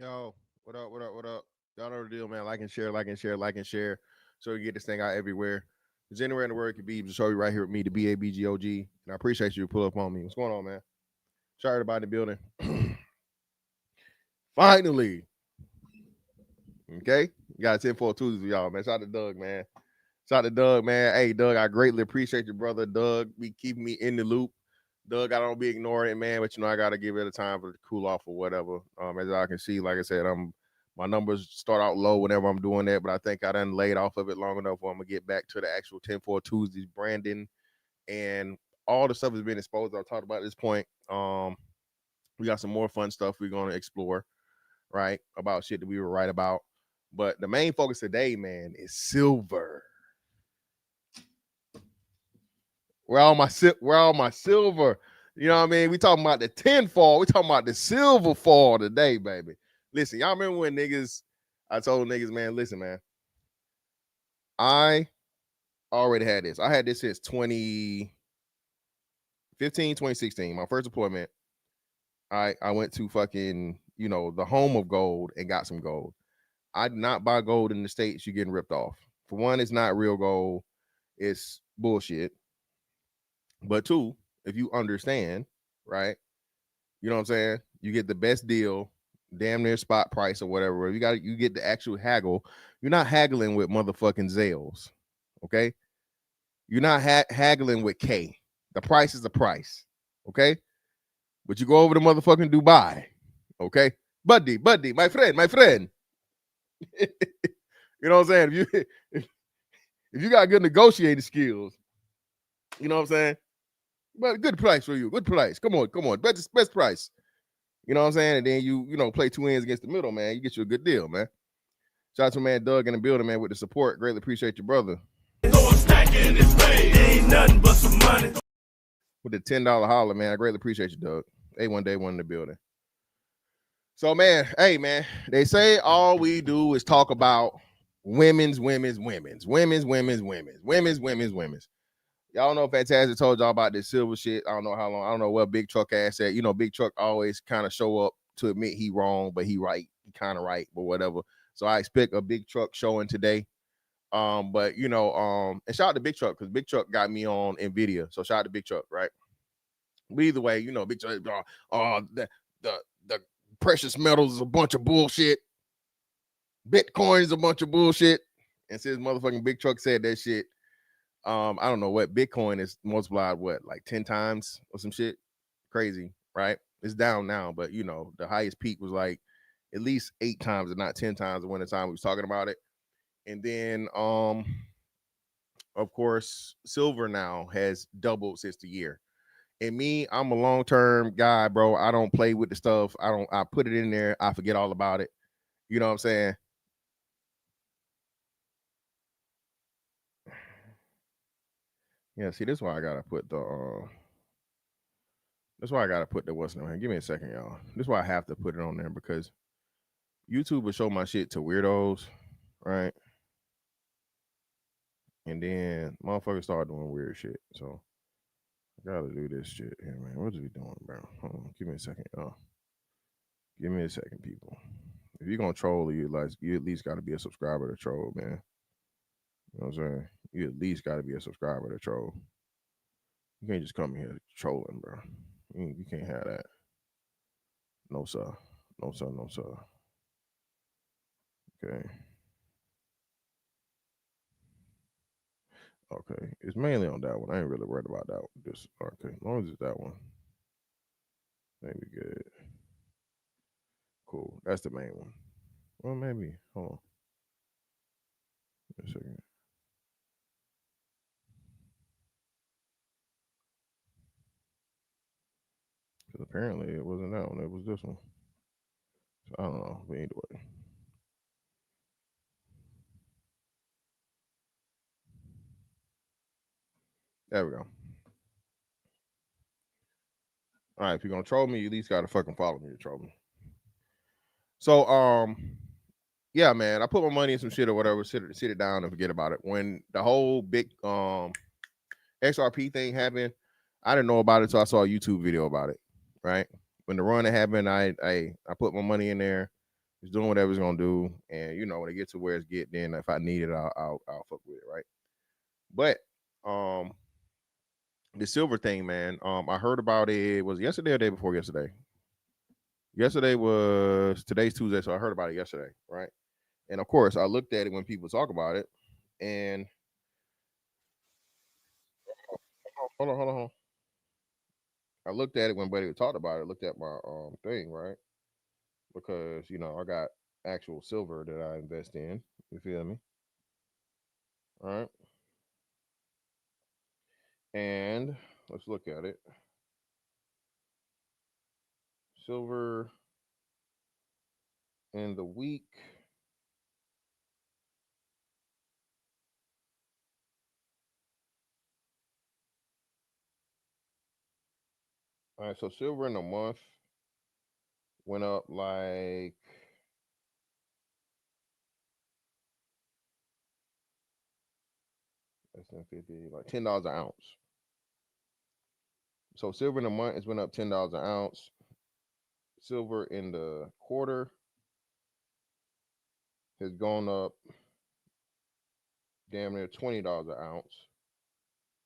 Yo, what up, what up, what up? Y'all know the deal, man. Like and share, like and share, like and share. So you get this thing out everywhere. There's anywhere in the world it could be. Just show you right here with me, the BABGOG. And I appreciate you to pull up on me. What's going on, man? Sorry about the building. Finally. Okay. Got 10-4 Tuesdays with y'all, man. Shout out to Doug, man. Shout out to Doug, man. Hey, Doug, I greatly appreciate your brother. Doug be keeping me in the loop. Doug, I don't be ignoring it, man, but I gotta give it a time for it to cool off or whatever. As I can see, like I said, my numbers start out low whenever I'm doing that, but I think I done laid off of it long enough where I'm gonna get back to the actual 10-4 Tuesdays branding and all the stuff has been exposed. I've talked about at this point. We got some more fun stuff we're gonna explore, right? About shit that we were right about. But the main focus today, man, is silver. Where all my silver? You know what I mean? We talking about the tinfoil. We talking about the silver fall today, baby. Listen, y'all remember when I told niggas, man, listen, man. I already had this. I had this since 2015, 2016. My first deployment. I went to fucking, the home of gold and got some gold. I did not buy gold in the States. You're getting ripped off. For one, it's not real gold. It's bullshit. But two, if you understand, right? You know what I'm saying? You get the best deal, damn near spot price or whatever. You get the actual haggle. You're not haggling with motherfucking Zales, okay? You're not haggling with K. The price is the price, okay? But you go over to motherfucking Dubai, okay? Buddy, my friend. You know what I'm saying? If you got good negotiating skills, you know what I'm saying? But good price for you. Good price. Come on. Best price. You know what I'm saying? And then you play two ends against the middle, man. You get you a good deal, man. Shout out to man Doug in the building, man, with the support. Greatly appreciate your brother. Ain't nothing but some money. With the $10 holler, man. I greatly appreciate you, Doug. A1 Day 1 in the building. So, man, hey, man, they say all we do is talk about women's. Y'all know Fantastic told y'all about this silver shit. I don't know how long. I don't know what Big Truck ass said. Big Truck always kind of show up to admit he wrong, but he right. He kind of right, but whatever. So I expect a Big Truck showing today. But and shout out to Big Truck because Big Truck got me on Nvidia. So shout out to Big Truck, right? But either way, Big Truck, the precious metals is a bunch of bullshit. Bitcoin is a bunch of bullshit. And since motherfucking Big Truck said that shit, I don't know what Bitcoin is multiplied, like 10 times or some shit. Crazy, right? It's down now, but the highest peak was like at least 8 times, if not 10 times when the time we was talking about it. And then of course, silver now has doubled since the year. And me, I'm a long-term guy, bro. I don't play with the stuff. I put it in there, I forget all about it. You know what I'm saying? Yeah, see, this is why I gotta put the that's why I gotta put the what's name. Give me a second, y'all. This is why I have to put it on there because YouTube will show my shit to weirdos, right? And then motherfuckers start doing weird shit. So I gotta do this shit here, man. What is we doing, bro? Hold on. Give me a second, y'all. Give me a second, people. If you're gonna troll, you at least gotta be a subscriber to troll, man. You know what I'm saying? You at least gotta be a subscriber to troll. You can't just come here trolling, bro. You can't have that. No, sir. No, sir. No, sir. Okay. Okay. It's mainly on that one. I ain't really worried about that one. Just okay. As long as it's that one. Maybe good. Cool. That's the main one. Well, maybe. Hold on. Wait a second. Because apparently it wasn't that one. It was this one. So I don't know. But anyway. There we go. All right. If you're gonna troll me, you at least gotta fucking follow me to troll me. So yeah, man, I put my money in some shit or whatever, sit it down and forget about it. When the whole big XRP thing happened, I didn't know about it until I saw a YouTube video about it. Right when the run happened, I put my money in there, It's doing whatever it's gonna do, and when it gets to where it's get, then if I need it, I'll fuck with it, right? But the silver thing, man. I heard about it. Was it yesterday or the day before yesterday? Yesterday was today's Tuesday, so I heard about it yesterday, right? And of course, I looked at it when people talk about it, and hold on. I looked at it when Buddy talked about it. Looked at my thing, right? Because I got actual silver that I invest in. You feel me? All right. And let's look at it. Silver in the week. All right, so silver in a month went up like less than 50, like $10 an ounce. So silver in a month has went up $10 an ounce. Silver in the quarter has gone up damn near $20 an ounce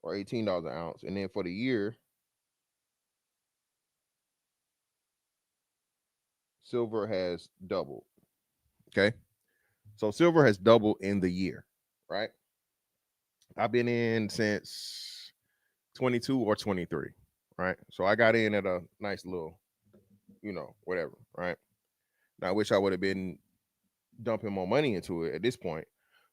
or $18 an ounce. And then for the year, silver has doubled. Okay. So silver has doubled in the year, right? I've been in since 22 or 23, right? So I got in at a nice little, whatever, right? Now I wish I would have been dumping more money into it at this point.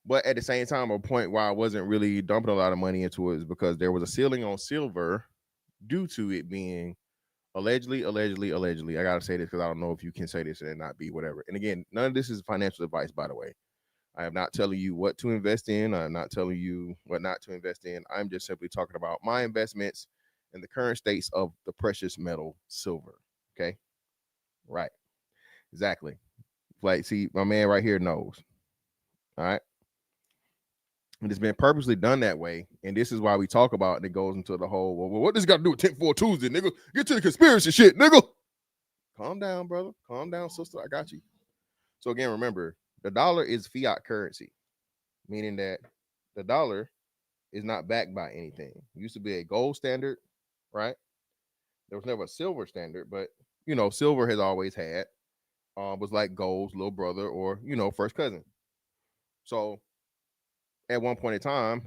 But at the same time, a point where I wasn't really dumping a lot of money into it is because there was a ceiling on silver due to it being allegedly. I gotta say this because I don't know if you can say this and it not be whatever. And again, none of this is financial advice, by the way. I am not telling you what to invest in. I'm not telling you what not to invest in. I'm just simply talking about my investments and the current states of the precious metal silver. Okay. Right. Exactly. Like, see, my man right here knows. All right. And it's been purposely done that way. And this is why we talk about it. And it goes into the whole, well, what does it got to do with Tinfoil Tuesday, nigga? Get to the conspiracy shit, nigga. Calm down, brother. Calm down, sister. I got you. So again, remember, the dollar is fiat currency, meaning that the dollar is not backed by anything. It used to be a gold standard, right? There was never a silver standard, but silver has always had was like gold's little brother or first cousin. So at one point in time,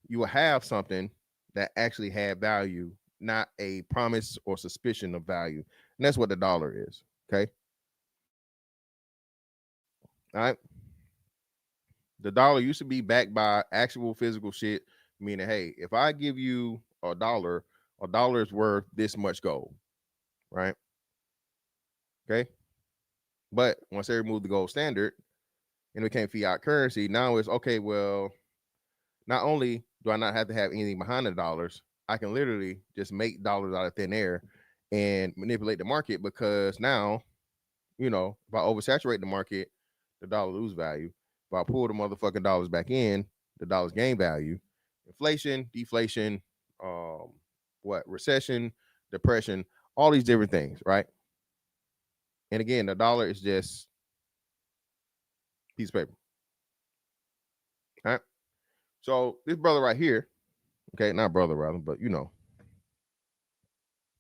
you will have something that actually had value, not a promise or suspicion of value, and that's what the dollar is. Okay, all right. The dollar used to be backed by actual physical shit, meaning, hey, if I give you a dollar is worth this much gold, right? Okay. But once they removed the gold standard and it became fiat currency, now it's okay. Well, not only do I not have to have anything behind the dollars, I can literally just make dollars out of thin air and manipulate the market because now, if I oversaturate the market, the dollar lose value. If I pull the motherfucking dollars back in, the dollars gain value. Inflation, deflation, recession, depression, all these different things, right? And again, the dollar is just a piece of paper. All right. So this brother right here, okay, not brother rather, but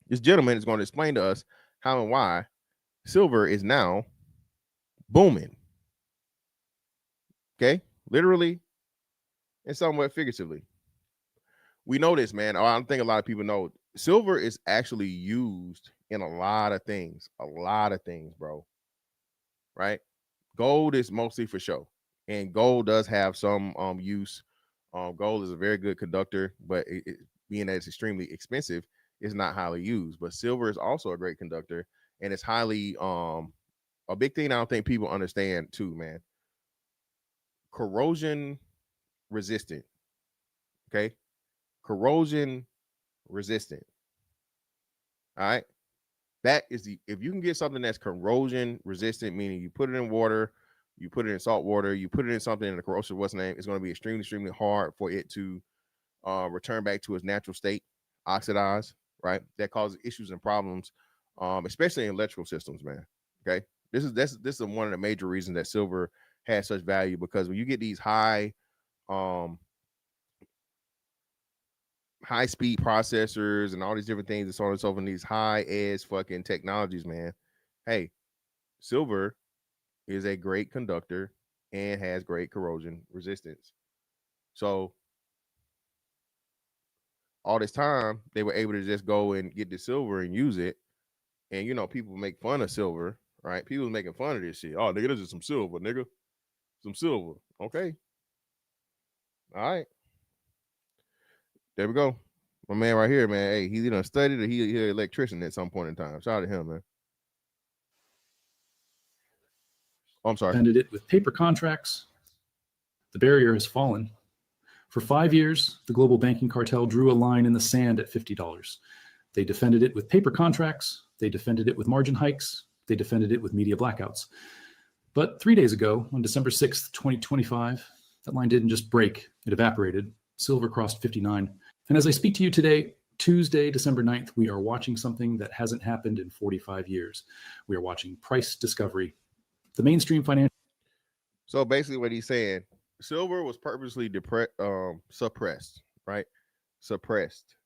this gentleman is going to explain to us how and why silver is now booming. Okay, literally and somewhat figuratively. We know this, man. I don't think a lot of people know. Silver is actually used in a lot of things. A lot of things, bro. Right? Gold is mostly for show, and gold does have some use. Gold is a very good conductor, but being that it's extremely expensive, it's not highly used. But silver is also a great conductor, and it's highly a big thing I don't think people understand too, man. Corrosion resistant. Okay. Corrosion resistant. All right. That is if you can get something that's corrosion resistant, meaning you put it in water, you put it in salt water, you put it in something in the corrosive what's name, it's going to be extremely hard for it to return back to its natural state, oxidize, right? That causes issues and problems, especially in electrical systems, man. Okay. This is one of the major reasons that silver has such value, because when you get these high speed processors and all these different things and so on and so forth, these high edge fucking technologies, man. Hey, silver is a great conductor and has great corrosion resistance. So all this time they were able to just go and get the silver and use it. And people make fun of silver, right? People making fun of this shit. Oh, nigga, this is some silver, nigga. Some silver. Okay. All right. There we go. My man right here, man. Hey, he done studied or he an electrician at some point in time. Shout out to him, man. Oh, I'm sorry. Ended it with paper contracts. The barrier has fallen. For 5 years, the global banking cartel drew a line in the sand at $50. They defended it with paper contracts. They defended it with margin hikes. They defended it with media blackouts. But 3 days ago, on December 6th, 2025, that line didn't just break, it evaporated. Silver crossed 59. And as I speak to you today, Tuesday, December 9th, we are watching something that hasn't happened in 45 years. We are watching price discovery. The mainstream financial. So basically what he's saying, silver was purposely suppressed, right? Suppressed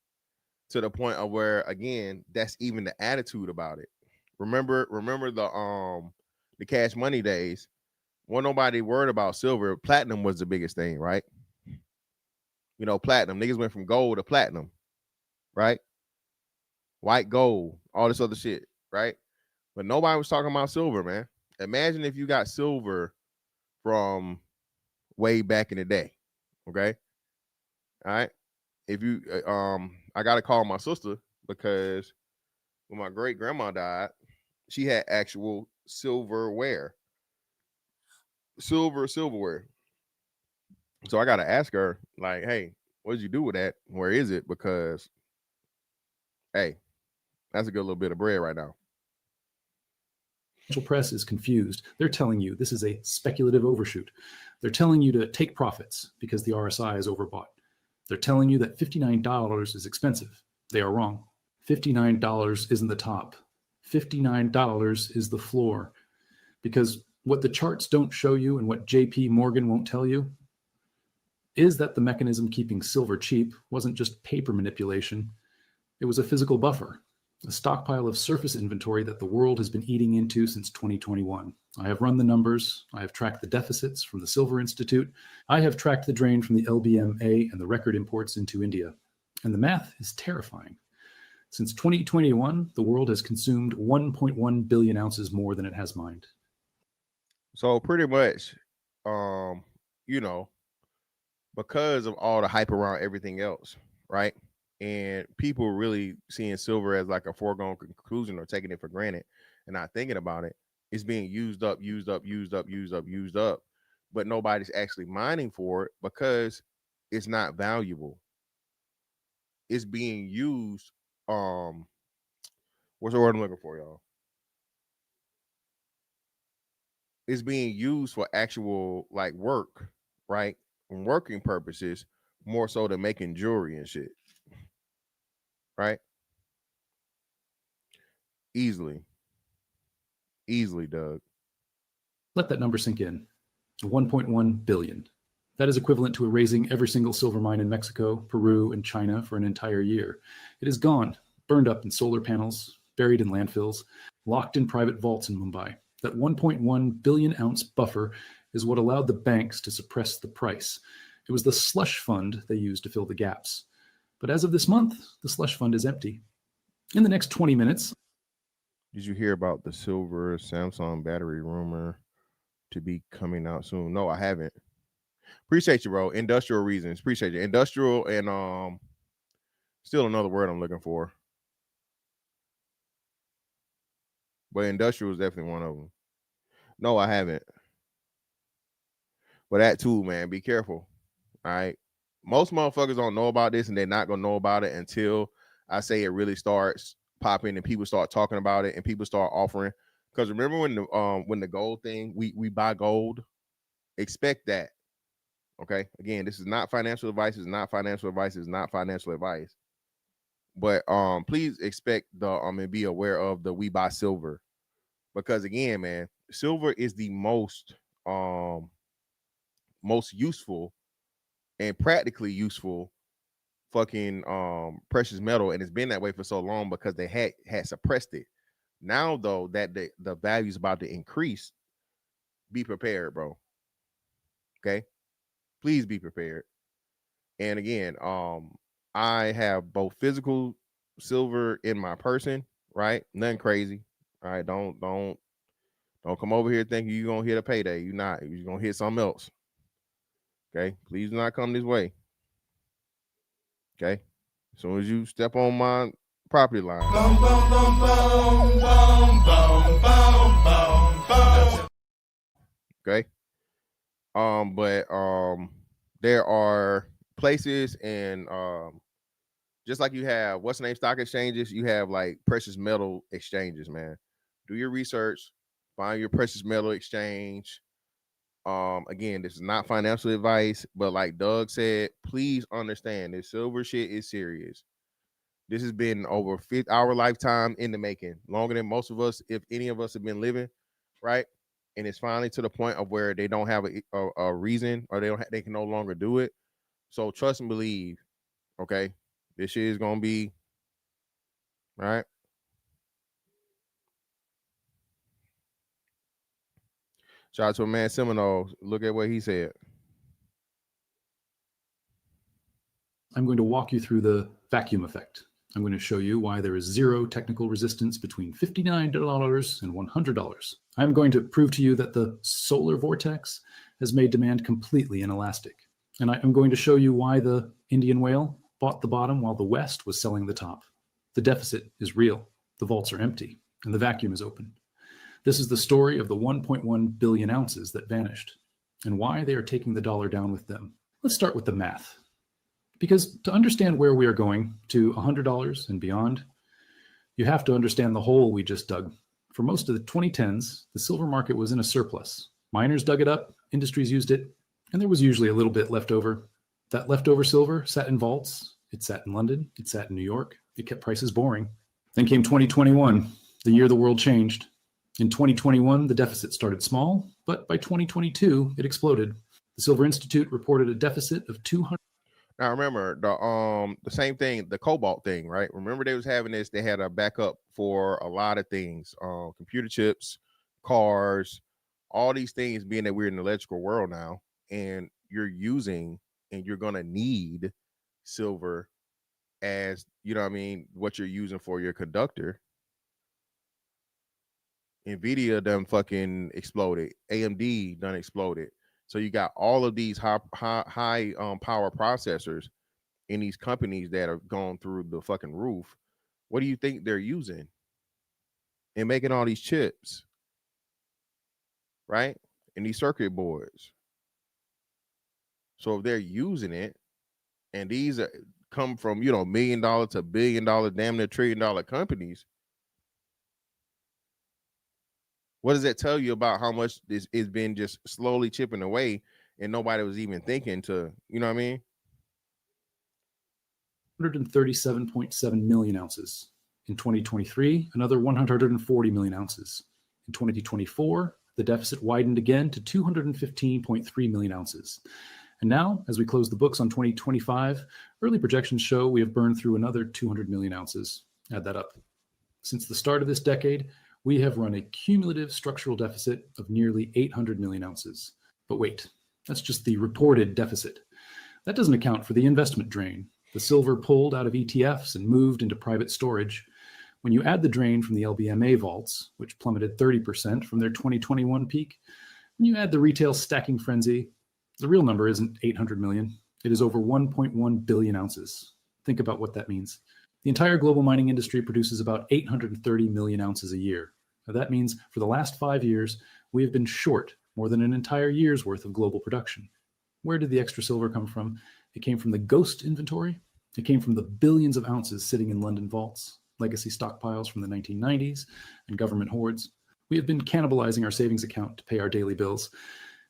to the point of where, again, that's even the attitude about it. Remember the Cash Money days. Wasn't nobody worried about silver. Platinum was the biggest thing, right? Platinum. Niggas went from gold to platinum, right? White gold, all this other shit, right? But nobody was talking about silver, man. Imagine if you got silver from way back in the day, okay? All right. If you, I got to call my sister because when my great grandma died, she had actual silverware. Silverware. So I got to ask her, like, hey, what did you do with that? Where is it? Because, hey, that's a good little bit of bread right now. Press is confused. They're telling you this is a speculative overshoot. They're telling you to take profits because the RSI is overbought. They're telling you that $59 is expensive. They are wrong. $59 isn't the top. $59 is the floor. Because what the charts don't show you and what JP Morgan won't tell you is that the mechanism keeping silver cheap wasn't just paper manipulation. It was a physical buffer, a stockpile of surface inventory that the world has been eating into since 2021. I have run the numbers. I have tracked the deficits from the Silver Institute. I have tracked the drain from the LBMA and the record imports into India. And the math is terrifying. Since 2021, the world has consumed 1.1 billion ounces more than it has mined. So pretty much, because of all the hype around everything else, right? And people really seeing silver as like a foregone conclusion or taking it for granted and not thinking about it. It's being used up, but nobody's actually mining for it because it's not valuable. It's being used. What's the word I'm looking for, y'all? It's being used for actual like work, right? And working purposes, more so than making jewelry and shit. Right? Easily, Doug. Let that number sink in. 1.1 billion. That is equivalent to erasing every single silver mine in Mexico, Peru, and China for an entire year. It is gone, burned up in solar panels, buried in landfills, locked in private vaults in Mumbai. That 1.1 billion ounce buffer is what allowed the banks to suppress the price. It was the slush fund they used to fill the gaps. But as of this month, the slush fund is empty. In the next 20 minutes. Did you hear about the silver Samsung battery rumor to be coming out soon? No, I haven't. Appreciate you, bro. Industrial reasons. Appreciate you. Industrial and still another word I'm looking for. But industrial is definitely one of them. No, I haven't. But that too, man, be careful. All right. Most motherfuckers don't know about this and they're not gonna know about it until I say it really starts popping and people start talking about it and people start offering. Because remember when the gold thing, we buy gold, expect that. Okay. Again, this is not financial advice, it's not financial advice, it's not financial advice. But please expect the and be aware of the we buy silver. Because again, man, silver is the most useful and practically useful fucking precious metal, and it's been that way for so long because they had suppressed it. Now though that the value is about to increase, be prepared, bro. Okay, please be prepared. And again, I have both physical silver in my person, right? Nothing crazy. All right, don't come over here thinking you're gonna hit a payday. You're not. You're gonna hit something else. Okay, please do not come this way. Okay, as soon as you step on my property line. Boom, boom, boom, boom, boom, boom, boom, boom, boom. Okay. But there are places and just like you have what's the name stock exchanges, you have like precious metal exchanges, man. Do your research, find your precious metal exchange. Again, this is not financial advice, but like Doug said, please understand this silver shit is serious. This has been over our lifetime in the making, longer than most of us, if any of us have been living, right? And it's finally to the point of where they don't have a reason, or they can no longer do it. So trust and believe, okay? This shit is gonna be right. Shout out to a man Seminole. Look at what he said. I'm going to walk you through the vacuum effect. I'm going to show you why there is zero technical resistance between $59 and $100. I'm going to prove to you that the solar vortex has made demand completely inelastic. And I'm going to show you why the Indian whale bought the bottom while the West was selling the top. The deficit is real, the vaults are empty, and the vacuum is open. This is the story of the 1.1 billion ounces that vanished, and why they are taking the dollar down with them. Let's start with the math. Because to understand where we are going to $100 and beyond, you have to understand the hole we just dug. For most of the 2010s, the silver market was in a surplus. Miners dug it up, industries used it, and there was usually a little bit left over. That leftover silver sat in vaults, it sat in London, it sat in New York, it kept prices boring. Then came 2021, the year the world changed. In 2021, the deficit started small, but by 2022, it exploded. The Silver Institute reported a deficit of 200. Now remember the same thing, the cobalt thing, right? Remember they was having this. They had a backup for a lot of things, computer chips, cars, all these things. Being that we're in the electrical world now, and you're using and you're gonna need silver as what you're using for your conductor. Nvidia done fucking exploded. AMD done exploded. So you got all of these high power processors in these companies that are going through the fucking roof. What do you think they're using and making all these chips, right? And these circuit boards. So if they're using it, and these come from $1 million to $1 billion, damn near $1 trillion companies, what does that tell you about how much this has been just slowly chipping away and nobody was even thinking to, you know what I mean? 137.7 million ounces. In 2023, another 140 million ounces. In 2024, the deficit widened again to 215.3 million ounces. And now, as we close the books on 2025, early projections show we have burned through another 200 million ounces. Add that up. Since the start of this decade, we have run a cumulative structural deficit of nearly 800 million ounces. But wait, that's just the reported deficit. That doesn't account for the investment drain. The silver pulled out of ETFs and moved into private storage. When you add the drain from the LBMA vaults, which plummeted 30% from their 2021 peak, and you add the retail stacking frenzy, the real number isn't 800 million. It is over 1.1 billion ounces. Think about what that means. The entire global mining industry produces about 830 million ounces a year. Now that means for the last 5 years, we have been short more than an entire year's worth of global production. Where did the extra silver come from? It came from the ghost inventory. It came from the billions of ounces sitting in London vaults, legacy stockpiles from the 1990s, and government hoards. We have been cannibalizing our savings account to pay our daily bills,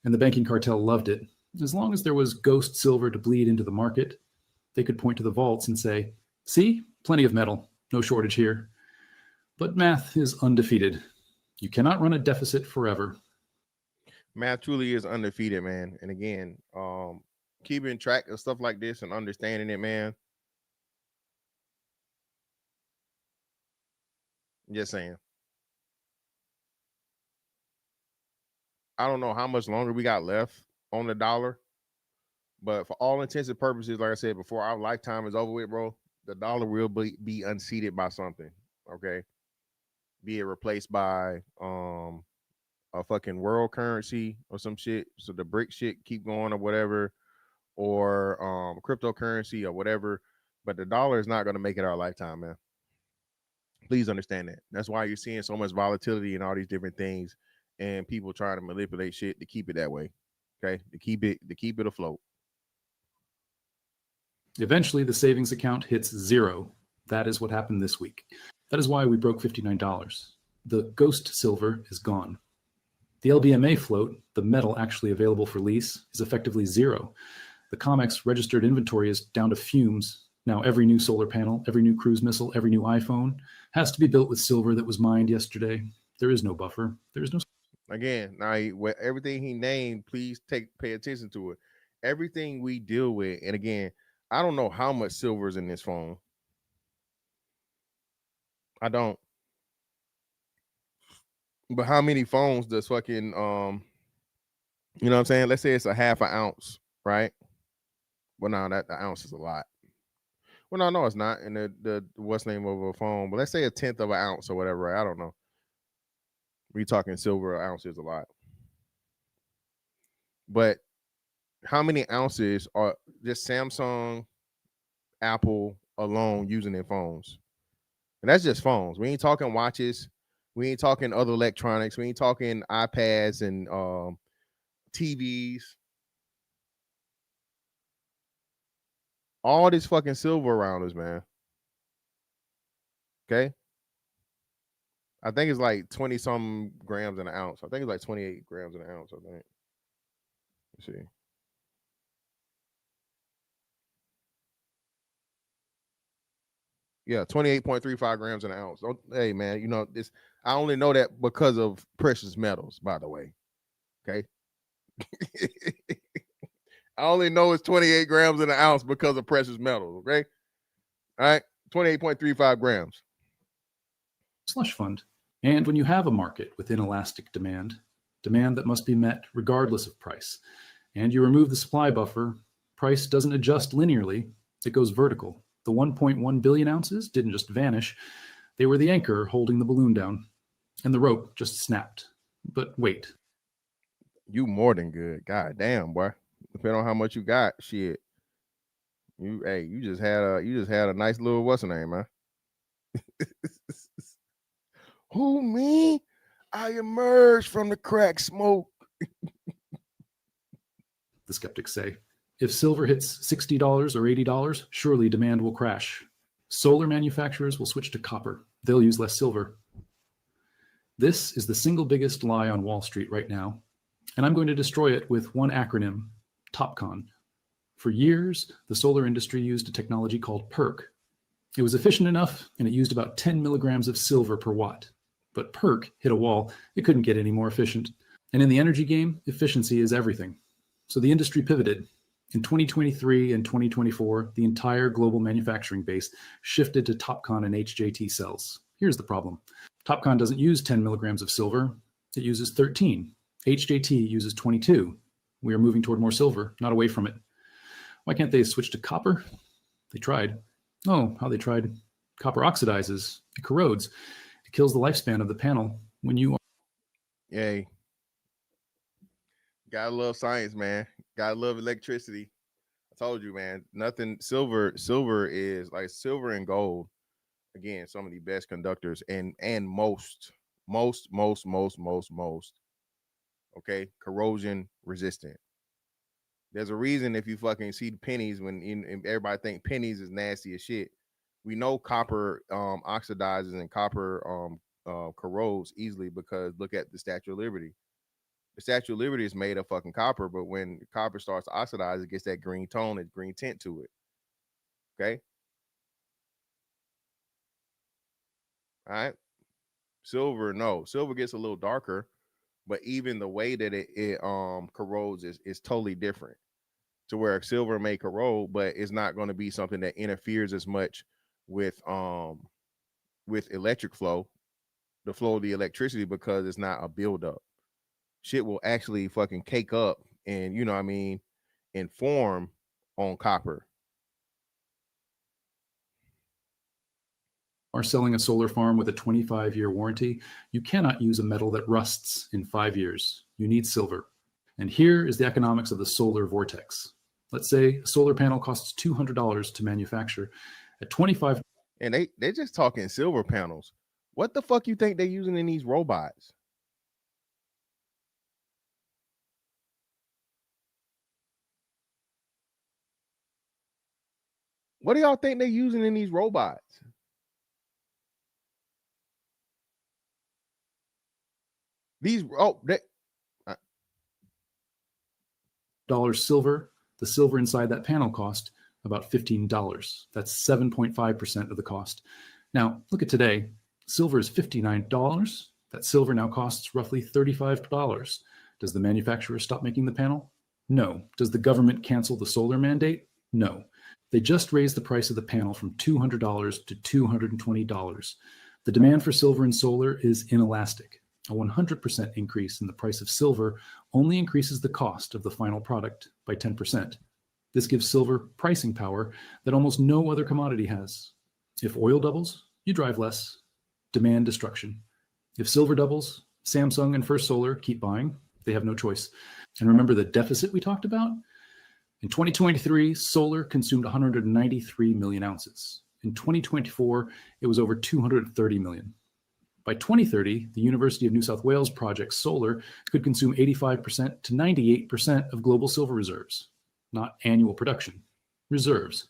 and the banking cartel loved it. As long as there was ghost silver to bleed into the market, they could point to the vaults and say, see, plenty of metal, no shortage here. But math is undefeated. You cannot run a deficit forever. Math truly is undefeated, man. And again, keeping track of stuff like this and understanding it, man. Just saying. I don't know how much longer we got left on the dollar, but for all intents and purposes, like I said before, our lifetime is over with, bro. The dollar will be unseated by something. Okay, be it replaced by a fucking world currency or some shit. So the brick shit keep going or whatever, or cryptocurrency or whatever. But the dollar is not going to make it our lifetime, man. Please understand that. That's why you're seeing so much volatility in all these different things, and people trying to manipulate shit to keep it that way. Okay, to keep it afloat. Eventually, the savings account hits zero. That is what happened this week. That is why we broke $59. The ghost silver is gone. The LBMA float, the metal actually available for lease, is effectively zero. The COMEX registered inventory is down to fumes. Now every new solar panel, every new cruise missile, every new iPhone has to be built with silver that was mined yesterday. There is no buffer. There is no. Again, now everything he named, please pay attention to it. Everything we deal with, and again, I don't know how much silver is in this phone. I don't. But how many phones does fucking you know what I'm saying? Let's say it's a half an ounce, right? Well, no, that the ounce is a lot. Well, no, it's not. And the what's name of a phone, but let's say a tenth of an ounce or whatever. Right? I don't know. We talking silver, an ounce is a lot. But how many ounces are just Samsung, Apple alone using their phones? And that's just phones. We ain't talking watches. We ain't talking other electronics. We ain't talking iPads and TVs. All this fucking silver around us, man. Okay. I think it's like 20 some grams in an ounce. I think it's like 28 grams in an ounce, I think. Let's see. Yeah, 28.35 grams in an ounce. Hey man, you know this. I only know that because of precious metals, by the way. Okay. I only know it's 28 grams in an ounce because of precious metals. Okay. All right. 28.35 grams. Slush fund. And when you have a market with inelastic demand, demand that must be met regardless of price, and you remove the supply buffer, price doesn't adjust linearly, it goes vertical. The 1.1 billion ounces didn't just vanish, they were the anchor holding the balloon down, and the rope just snapped. But wait. You more than good. God damn, boy. Depending on how much you got, shit. You just had a nice little what's the name, man? Who me? I emerged from the crack smoke. The skeptics say. If silver hits $60 or $80, surely demand will crash. Solar manufacturers will switch to copper. They'll use less silver. This is the single biggest lie on Wall Street right now, and I'm going to destroy it with one acronym, TOPCon. For years, the solar industry used a technology called PERC. It was efficient enough, and it used about 10 milligrams of silver per watt. But PERC hit a wall. It couldn't get any more efficient. And in the energy game, efficiency is everything. So the industry pivoted. In 2023 and 2024, the entire global manufacturing base shifted to TOPCon and HJT cells. Here's the problem. TOPCon doesn't use 10 milligrams of silver. It uses 13. HJT uses 22. We are moving toward more silver, not away from it. Why can't they switch to copper? They tried. Oh, how they tried. Copper oxidizes. It corrodes. It kills the lifespan of the panel when you are. Yay. Gotta love science, man. Gotta love electricity. I told you, man. Nothing silver is like silver and gold. Again, some of the best conductors and most okay, corrosion resistant. There's a reason if you fucking see the pennies when everybody think pennies is nasty as shit. We know copper oxidizes and copper corrodes easily because look at the Statue of Liberty. The Statue of Liberty is made of fucking copper, but when copper starts to oxidize, it gets that green tone, that green tint to it. Okay. All right. Silver, no, silver gets a little darker, but even the way that it corrodes is totally different. To where silver may corrode, but it's not going to be something that interferes as much with electric flow, the flow of the electricity, because it's not a buildup. Shit will actually fucking cake up and you know what I mean, and form on copper. Are selling a solar farm with a 25-year warranty, you cannot use a metal that rusts in 5 years. You need silver. And here is the economics of the solar vortex. Let's say a solar panel costs $200 to manufacture. At 25, and they're just talking silver panels. What the fuck you think they're using in these robots? What do y'all think they're using in these robots? These dollars silver, the silver inside that panel cost about $15. That's 7.5% of the cost. Now, look at today. Silver is $59. That silver now costs roughly $35. Does the manufacturer stop making the panel? No. Does the government cancel the solar mandate? No. They just raised the price of the panel from $200 to $220. The demand for silver and solar is inelastic. A 100% increase in the price of silver only increases the cost of the final product by 10%. This gives silver pricing power that almost no other commodity has. If oil doubles, you drive less. Demand destruction. If silver doubles, Samsung and First Solar keep buying. They have no choice. And remember the deficit we talked about? In 2023, solar consumed 193 million ounces. In 2024, it was over 230 million. By 2030, the University of New South Wales project solar could consume 85% to 98% of global silver reserves. Not annual production, reserves.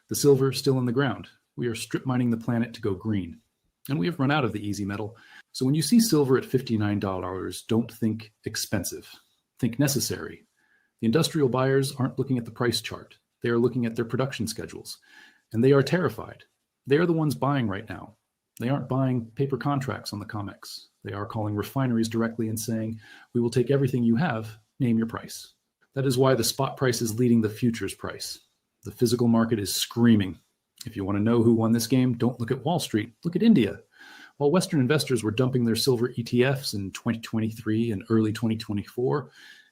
The silver still in the ground. We are strip mining the planet to go green. And we have run out of the easy metal. So when you see silver at $59, don't think expensive. Think necessary. The industrial buyers aren't looking at the price chart. They are looking at their production schedules. And they are terrified. They are the ones buying right now. They aren't buying paper contracts on the COMEX. They are calling refineries directly and saying, we will take everything you have, name your price. That is why the spot price is leading the futures price. The physical market is screaming. If you want to know who won this game, don't look at Wall Street, look at India. While Western investors were dumping their silver ETFs in 2023 and early 2024,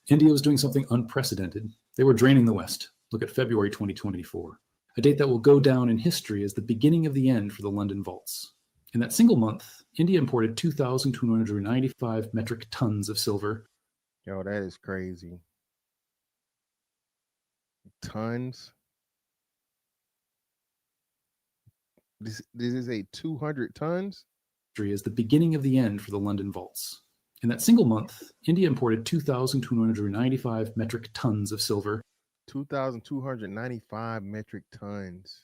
India was doing something unprecedented. They were draining the West. Look at February 2024, a date that will go down in history as the beginning of the end for the London vaults. In that single month, India imported 2,295 metric tons of silver. Yo, that is crazy. Tons. This is a 200 tons? As the beginning of the end for the London vaults. In that single month, India imported 2,295 metric tons of silver. 2,295 metric tons.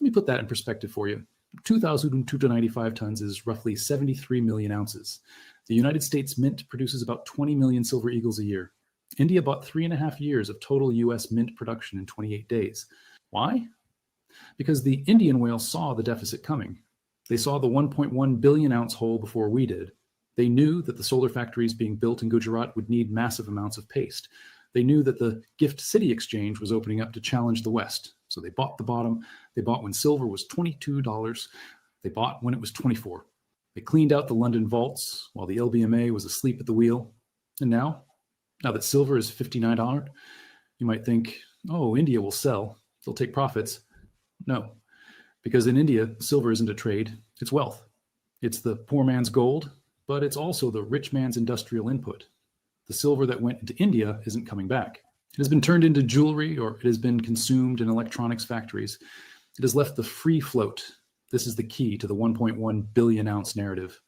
Let me put that in perspective for you. 2,295 tons is roughly 73 million ounces. The United States Mint produces about 20 million silver eagles a year. India bought 3.5 years of total US mint production in 28 days. Why? Because the Indian whale saw the deficit coming. They saw the 1.1 billion ounce hole before we did. They knew that the solar factories being built in Gujarat would need massive amounts of paste. They knew that the Gift City Exchange was opening up to challenge the West. So they bought the bottom. They bought when silver was $22. They bought when it was $24. They cleaned out the London vaults while the LBMA was asleep at the wheel. And now that silver is $59, you might think, oh, India will sell. They'll take profits. No, because in India, silver isn't a trade. It's wealth. It's the poor man's gold, but it's also the rich man's industrial input. The silver that went into India isn't coming back. It has been turned into jewelry, or it has been consumed in electronics factories. It has left the free float. This is the key to the 1.1 billion ounce narrative.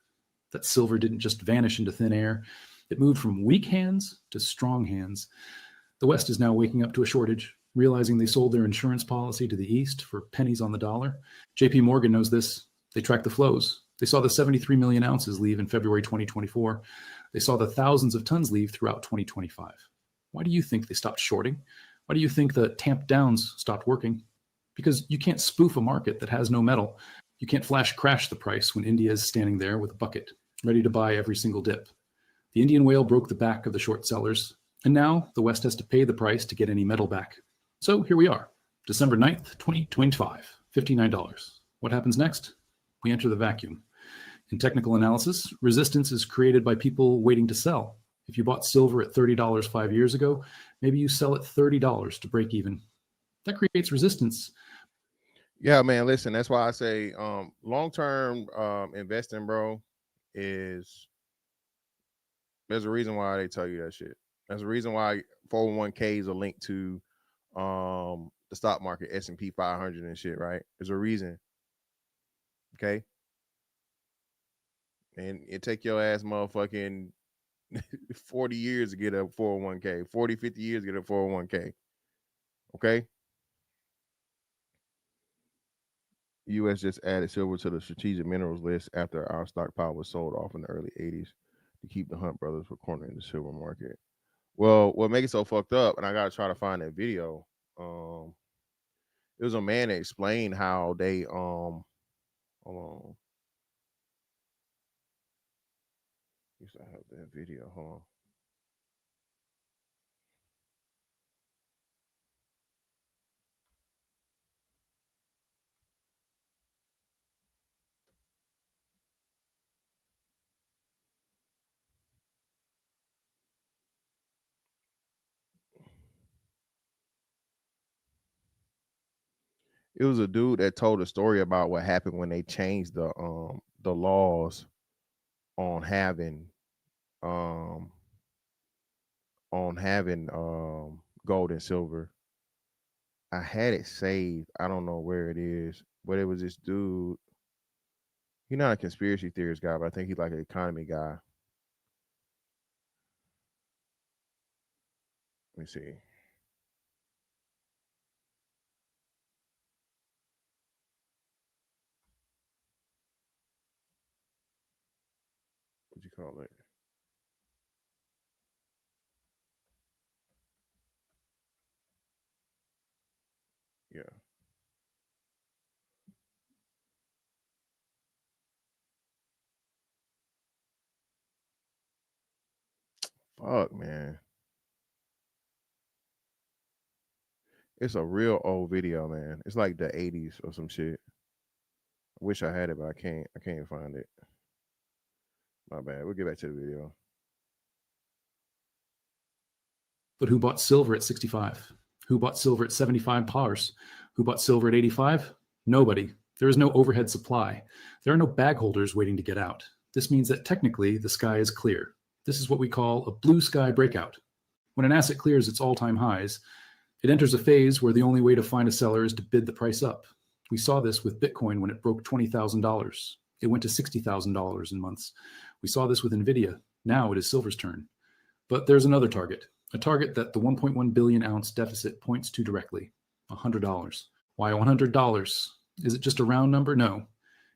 That silver didn't just vanish into thin air. It moved from weak hands to strong hands. The West is now waking up to a shortage, realizing they sold their insurance policy to the East for pennies on the dollar. JP Morgan knows this. They track the flows. They saw the 73 million ounces leave in February 2024. They saw the thousands of tons leave throughout 2025. Why do you think they stopped shorting? Why do you think the tamp downs stopped working? because you can't spoof a market that has no metal. You can't flash crash the price when India is standing there with a bucket, ready to buy every single dip. The Indian whale broke the back of the short sellers, and now the West has to pay the price to get any metal back. So here we are, December 9th, 2025, $59. What happens next? We enter the vacuum. In technical analysis, resistance is created by people waiting to sell. If you bought silver at $30 5 years ago, maybe you sell at $30 to break even. That creates resistance. Yeah, man. Listen, that's why I say long-term investing, bro, is there's a reason why they tell you that shit. There's a reason why 401ks are linked to the stock market, S&P 500 and shit, right? There's a reason. Okay. And it take your ass motherfucking 40 years to get a 401k, 40, 50 years to get a 401k. Okay. U.S. just added silver to the strategic minerals list after our stockpile was sold off in the early 80s to keep the Hunt brothers from cornering the silver market. Well, what makes it so fucked up, and I gotta try to find that video. It was a man that explained how they hold on. Used to have that video. Hold on. It was a dude that told a story about what happened when they changed the laws on having um gold and silver. I had it saved. I don't know where it is, but it was this dude. He's not a conspiracy theorist guy, but I think he's like an economy guy. Let me see. What you call it? Yeah. Fuck, man. It's a real old video, man. It's like the 80s or some shit. I wish I had it, but I can't. I can't find it. My bad. We'll get back to the video. But who bought silver at 65? Who bought silver at 75 pars? Who bought silver at 85? Nobody. There is no overhead supply. There are no bag holders waiting to get out. This means that technically the sky is clear. This is what we call a blue sky breakout. When an asset clears its all-time highs, it enters a phase where the only way to find a seller is to bid the price up. We saw this with Bitcoin when it broke $20,000. It went to $60,000 in months. We saw this with Nvidia. Now it is silver's turn. But there's another target, a target that the 1.1 billion ounce deficit points to directly, $100. Why $100? Is it just a round number? No.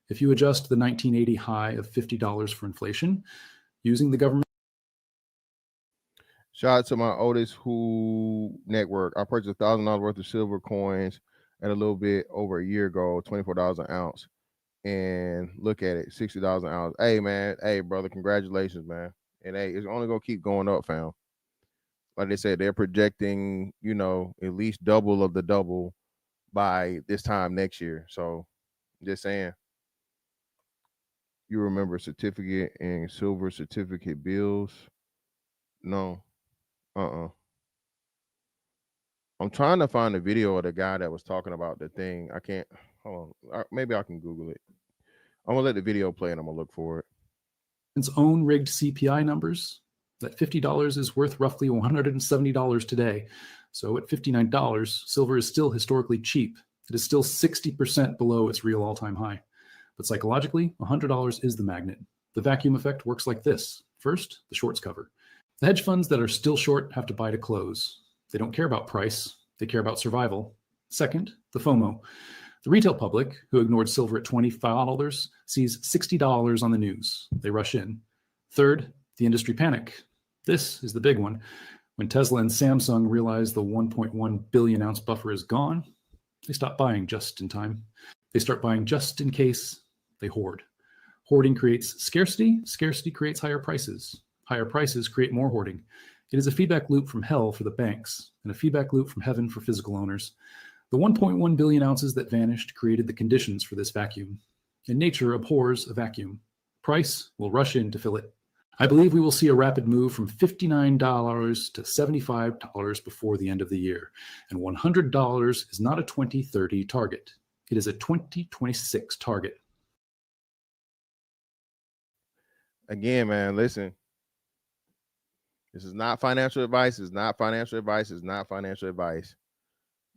If you adjust the 1980 high of $50 for inflation, using the government. Shout out to my Otis Who network. I purchased $1,000 worth of silver coins at a little bit over a year ago, $24 an ounce. And look at it, $60 an ounce. Hey, man. Hey, brother, congratulations, man. And hey, it's only gonna keep going up, fam. Like they said, they're projecting, at least double of the double by this time next year. So just saying. You remember certificate and silver certificate bills? No. I'm trying to find a video of the guy that was talking about the thing. I can't. Hold on. Maybe I can Google it. I'm gonna let the video play and I'm gonna look for it. Its own rigged CPI numbers, that $50 is worth roughly $170 today. So at $59, silver is still historically cheap. It is still 60% below its real all-time high. But psychologically, $100 is the magnet. The vacuum effect works like this. First, the shorts cover. The hedge funds that are still short have to buy to close. They don't care about price. They care about survival. Second, the FOMO. The retail public, who ignored silver at $25, sees $60 on the news. They rush in. Third, the industry panic. This is the big one. When Tesla and Samsung realize the 1.1 billion ounce buffer is gone, They stop buying just in time. They start buying just in case. They hoard. Hoarding creates scarcity. Scarcity creates higher prices. Higher prices create more hoarding. It is a feedback loop from hell for the banks and a feedback loop from heaven for physical owners. The 1.1 billion ounces that vanished created the conditions for this vacuum. And nature abhors a vacuum. Price will rush in to fill it. I believe we will see a rapid move from $59 to $75 before the end of the year. And $100 is not a 2030 target. It is a 2026 target. Again, man, listen. This is not financial advice. It's not financial advice. It's not financial advice.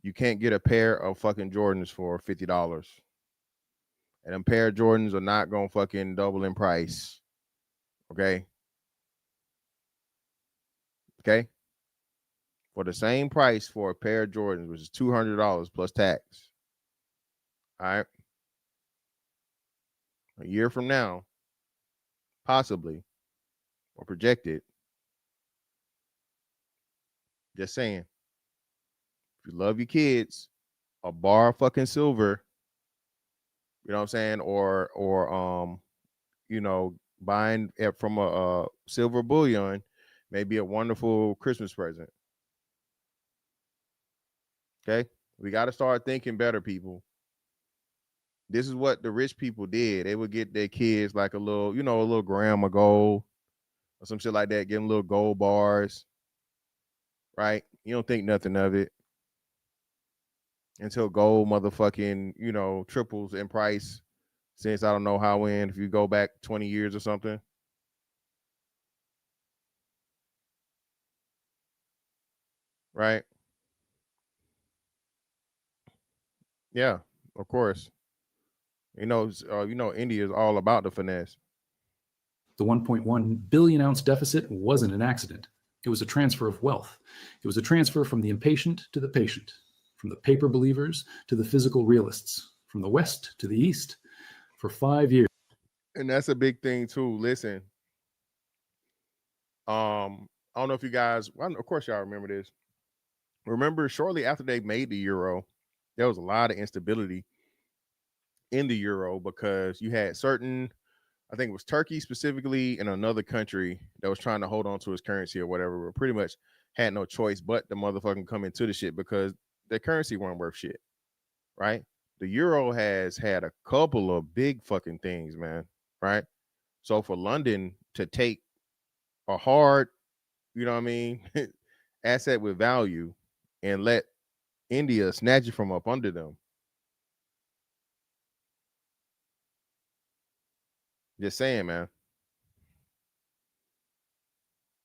You can't get a pair of fucking Jordans for $50. And them pair of Jordans are not going to fucking double in price. Okay? Okay? For the same price for a pair of Jordans, which is $200 plus tax. All right? A year from now, possibly, or projected. Just saying. If you love your kids, a bar of fucking silver, you know what I'm saying? Or you know, buying it from a silver bullion may be a wonderful Christmas present. Okay? We got to start thinking better, people. This is what the rich people did. They would get their kids like a little, you know, a little gram of gold or some shit like that, give them little gold bars, right? You don't think nothing of it until gold motherfucking, you know, triples in price since I don't know how when, if you go back 20 years or something. Right? Yeah, of course. You know, India is all about the finesse. The 1.1 billion ounce deficit wasn't an accident. It was a transfer of wealth. It was a transfer from the impatient to the patient, from the paper believers to the physical realists, from the West to the East. For 5 years. And that's a big thing too. Listen, I don't know if you guys, well, of course y'all remember this. Remember, shortly after they made the euro, there was a lot of instability in the euro because you had certain, I think it was Turkey specifically, and another country that was trying to hold on to its currency or whatever, but pretty much had no choice but the motherfucking come into the shit because their currency weren't worth shit, right? The euro has had a couple of big fucking things, man, right? So for London to take a hard, you know what I mean, asset with value and let India snatch it from up under them. Just saying, man.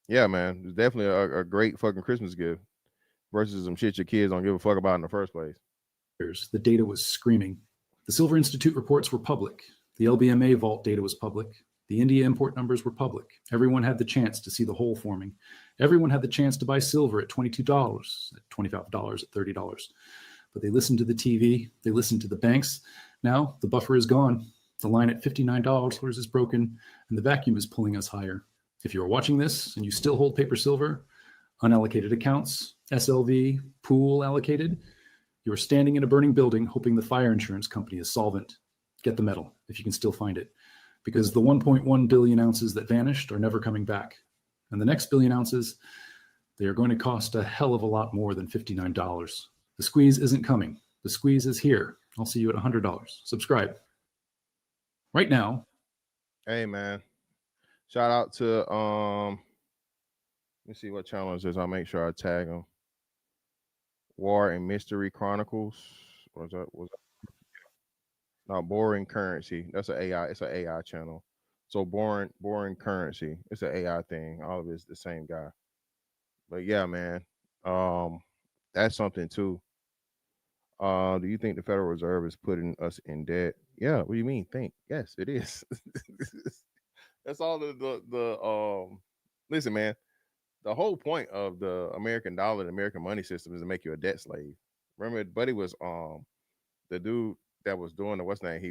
Yeah, man. It's definitely a great fucking Christmas gift versus some shit your kids don't give a fuck about in the first place. The data was screaming. The Silver Institute reports were public. The LBMA vault data was public. The India import numbers were public. Everyone had the chance to see the hole forming. Everyone had the chance to buy silver at $22, at $25, at $30. But they listened to the TV. They listened to the banks. Now the buffer is gone. The line at $59 is broken, and the vacuum is pulling us higher. If you are watching this and you still hold paper silver, unallocated accounts, SLV, pool allocated, you are standing in a burning building hoping the fire insurance company is solvent. Get the metal if you can still find it, because the 1.1 billion ounces that vanished are never coming back. And the next billion ounces, they are going to cost a hell of a lot more than $59. The squeeze isn't coming. The squeeze is here. I'll see you at $100. Subscribe. Right now. Hey, man. Shout out to let me see what channel is this. I'll make sure I tag them. War and Mystery Chronicles. Was that? No, Boring Currency. That's an AI. It's an AI channel. So boring currency. It's an AI thing. All of it's the same guy. But yeah, man. That's something too. Do you think the Federal Reserve is putting us in debt? Yeah. What do you mean? Think? Yes, it is. That's all listen, man. The whole point of the American dollar, the American money system, is to make you a debt slave. Remember, Buddy was the dude that was doing the what's name.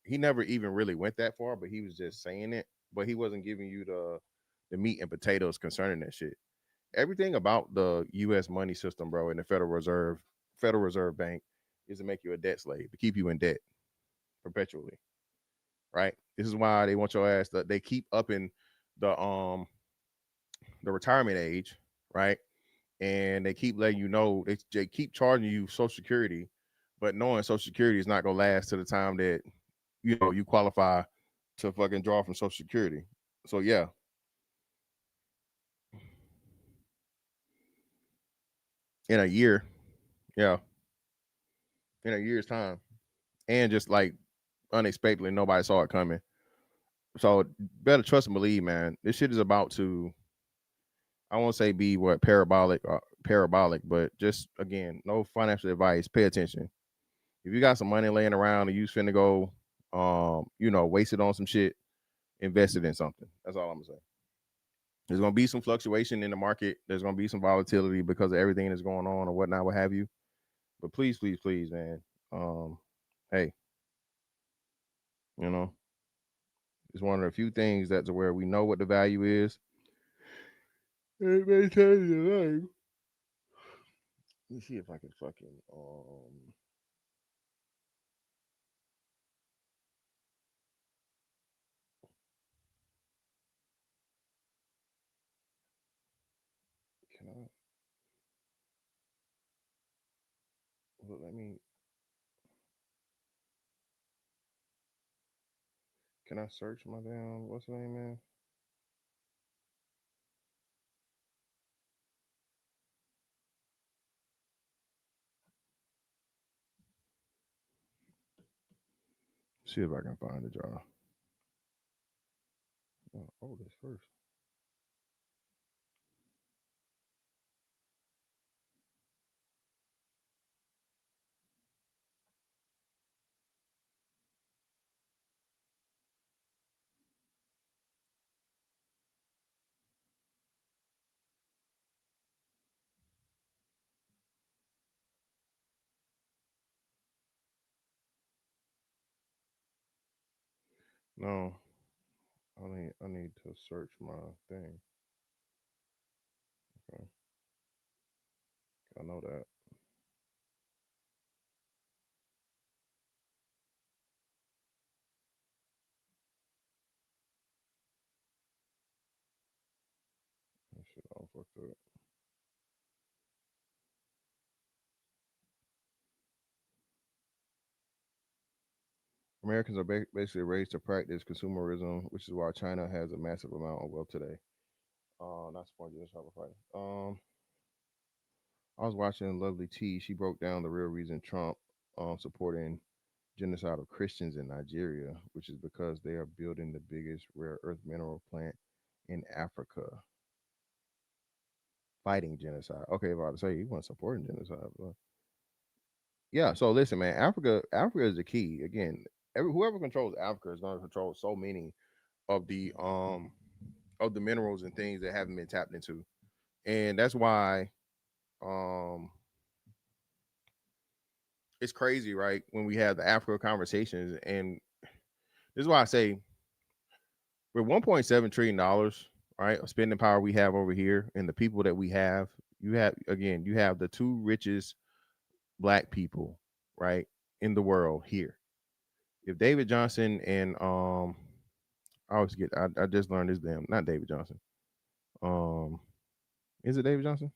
He never even really went that far, but he was just saying it. But he wasn't giving you the meat and potatoes concerning that shit. Everything about the U.S. money system, bro, and the Federal Reserve Bank is to make you a debt slave, to keep you in debt perpetually, right? This is why they want your ass to, they keep upping the retirement age, right? And they keep letting you know they keep charging you Social Security, but knowing Social Security is not gonna last to the time that you qualify to fucking draw from Social Security. So yeah, in a year, yeah, in a year's time, and just like unexpectedly, nobody saw it coming. So better trust and believe, man. This shit is about to, I won't say be what parabolic, but just again, no financial advice. Pay attention. If you got some money laying around and you finna go, waste it on some shit, invest it in something. That's all I'm gonna say. There's gonna be some fluctuation in the market. There's gonna be some volatility because of everything that's going on or whatnot, what have you. But please, please, please, man. Um, hey, you know, it's one of the few things that's where we know what the value is. It may change your life. Let me see if I can fucking can I let me can I search my damn what's the name, man? See if I can find the jar. Oh, this first. No, I need to search my thing. Okay, I know that. That shit all fucked up. Americans are basically raised to practice consumerism, which is why China has a massive amount of wealth today. Not supporting this type fight. I was watching Lovely T. She broke down the real reason Trump supporting genocide of Christians in Nigeria, which is because they are building the biggest rare earth mineral plant in Africa, fighting genocide. Okay, about to say he wasn't supporting genocide, but yeah. So listen, man, Africa is the key. Again, whoever controls Africa is going to control so many of the minerals and things that haven't been tapped into, and that's why um it's crazy, right? When we have the Africa conversations, and this is why I say with 1.7 trillion dollars, right, of spending power we have over here, and the people that we have, you have the two richest black people, right, in the world here. If David Johnson and I always get I just learned this damn not David Johnson. Um, is it David Johnson?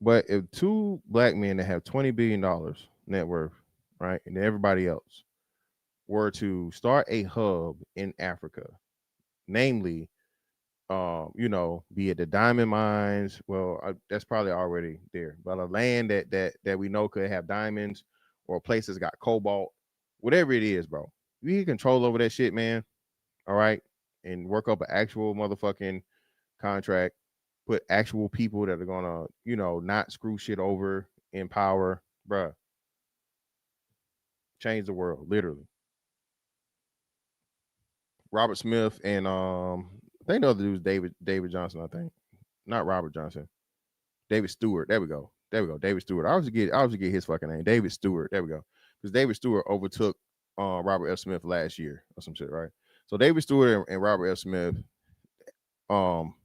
But if two black men that have $20 billion net worth, right, and everybody else were to start a hub in Africa, namely, be it the diamond mines, well, that's probably already there, but a land that we know could have diamonds, or places got cobalt, whatever it is, bro. You get control over that shit, man. All right, and work up an actual motherfucking contract, put actual people that are gonna, not screw shit over in power, bruh. Change the world, literally. Robert Smith and I think the other dude was David Johnson. I think not Robert Johnson. David Stewart. There we go. There we go. David Stewart. I always get his fucking name. David Stewart. There we go. Because David Stewart overtook Robert F. Smith last year or some shit, right? So David Stewart and Robert F. Smith um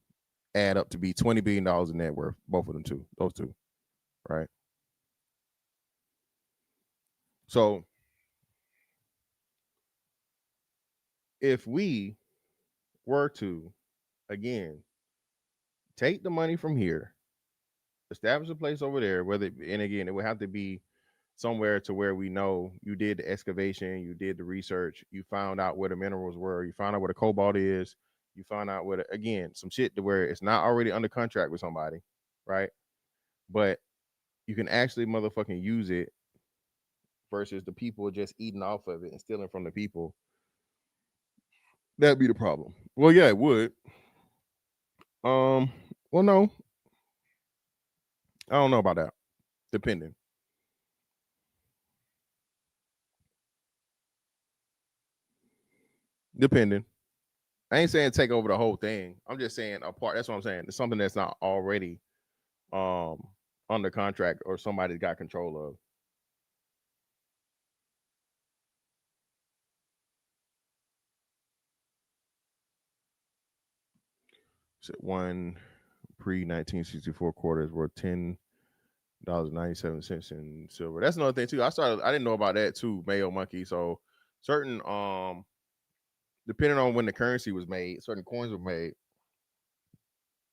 add up to be $20 billion in net worth. Both of them two. Those two, right? So if we were to again take the money from here, establish a place over there, and again, it would have to be somewhere to where we know you did the excavation, you did the research, you found out where the minerals were, you found out where the cobalt is, you found out where again some shit to where it's not already under contract with somebody, right? But you can actually motherfucking use it versus the people just eating off of it and stealing from the people. That'd be the problem. Well, yeah, it would. Um, well, no, I don't know about that. Depending. Depending. I ain't saying take over the whole thing. I'm just saying a part. That's what I'm saying. It's something that's not already um under contract or somebody's got control of. So one pre 1964 quarters worth $10.97 in silver. That's another thing too. I didn't know about that too, Mayo Monkey. So certain depending on when the currency was made, certain coins were made.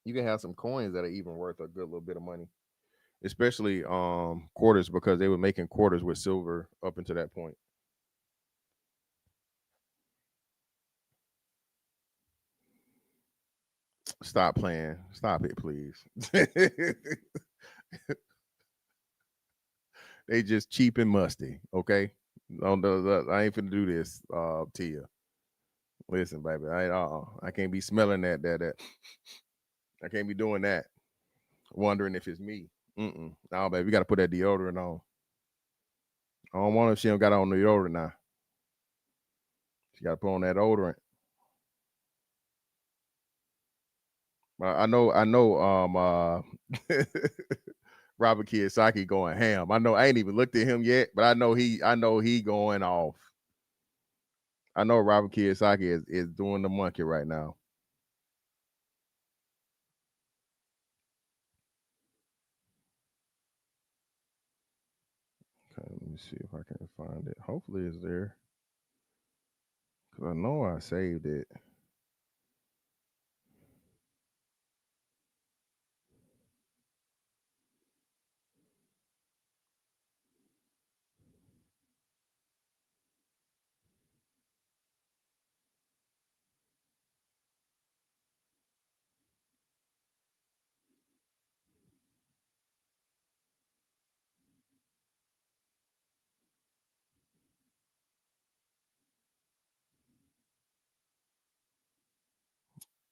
You can have some coins that are even worth a good little bit of money, especially quarters because they were making quarters with silver up until that point. Stop playing. Stop it, please. They just cheap and musty. Okay, I ain't finna do this to you. Listen, baby, I can't be smelling that. I can't be doing that. Wondering if it's me. No, baby, we got to put that deodorant on. I don't want if she don't got on the deodorant now. She got to put on that odorant. I know. Robert Kiyosaki going ham. I know. I ain't even looked at him yet, but I know he going off. I know Robert Kiyosaki is doing the monkey right now. Okay, let me see if I can find it. Hopefully, it's there because I know I saved it.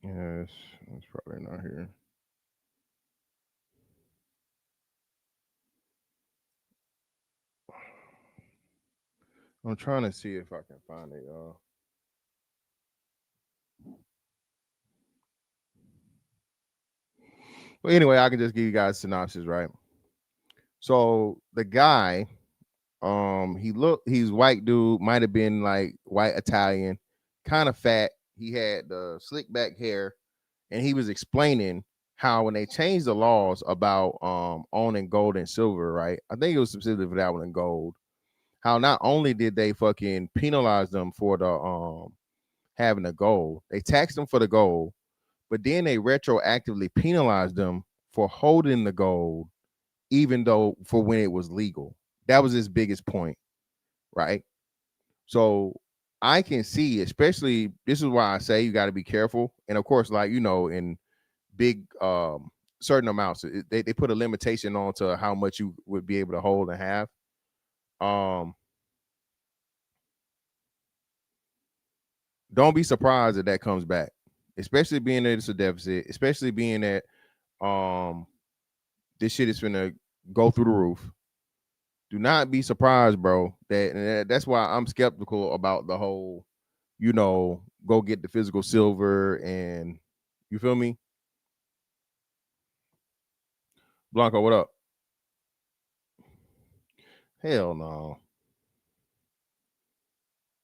Yes, it's probably not here. I'm trying to see if I can find it, y'all. But anyway, I can just give you guys synopsis, right? So the guy, he's white dude, might have been like white Italian, kind of fat. He had the slick back hair, and he was explaining how when they changed the laws about owning gold and silver, right? I think it was specifically for that one in gold. How not only did they fucking penalize them for the having the gold, they taxed them for the gold, but then they retroactively penalized them for holding the gold, even though for when it was legal. That was his biggest point, right? So I can see, especially this is why I say you got to be careful. And of course, like in big certain amounts, they put a limitation on to how much you would be able to hold and have. Um, don't be surprised that that comes back, especially being that it's a deficit, especially being that um this shit is gonna go through the roof. Do not be surprised, bro. That's why I'm skeptical about the whole, go get the physical silver and you feel me? Blanco, what up? Hell no.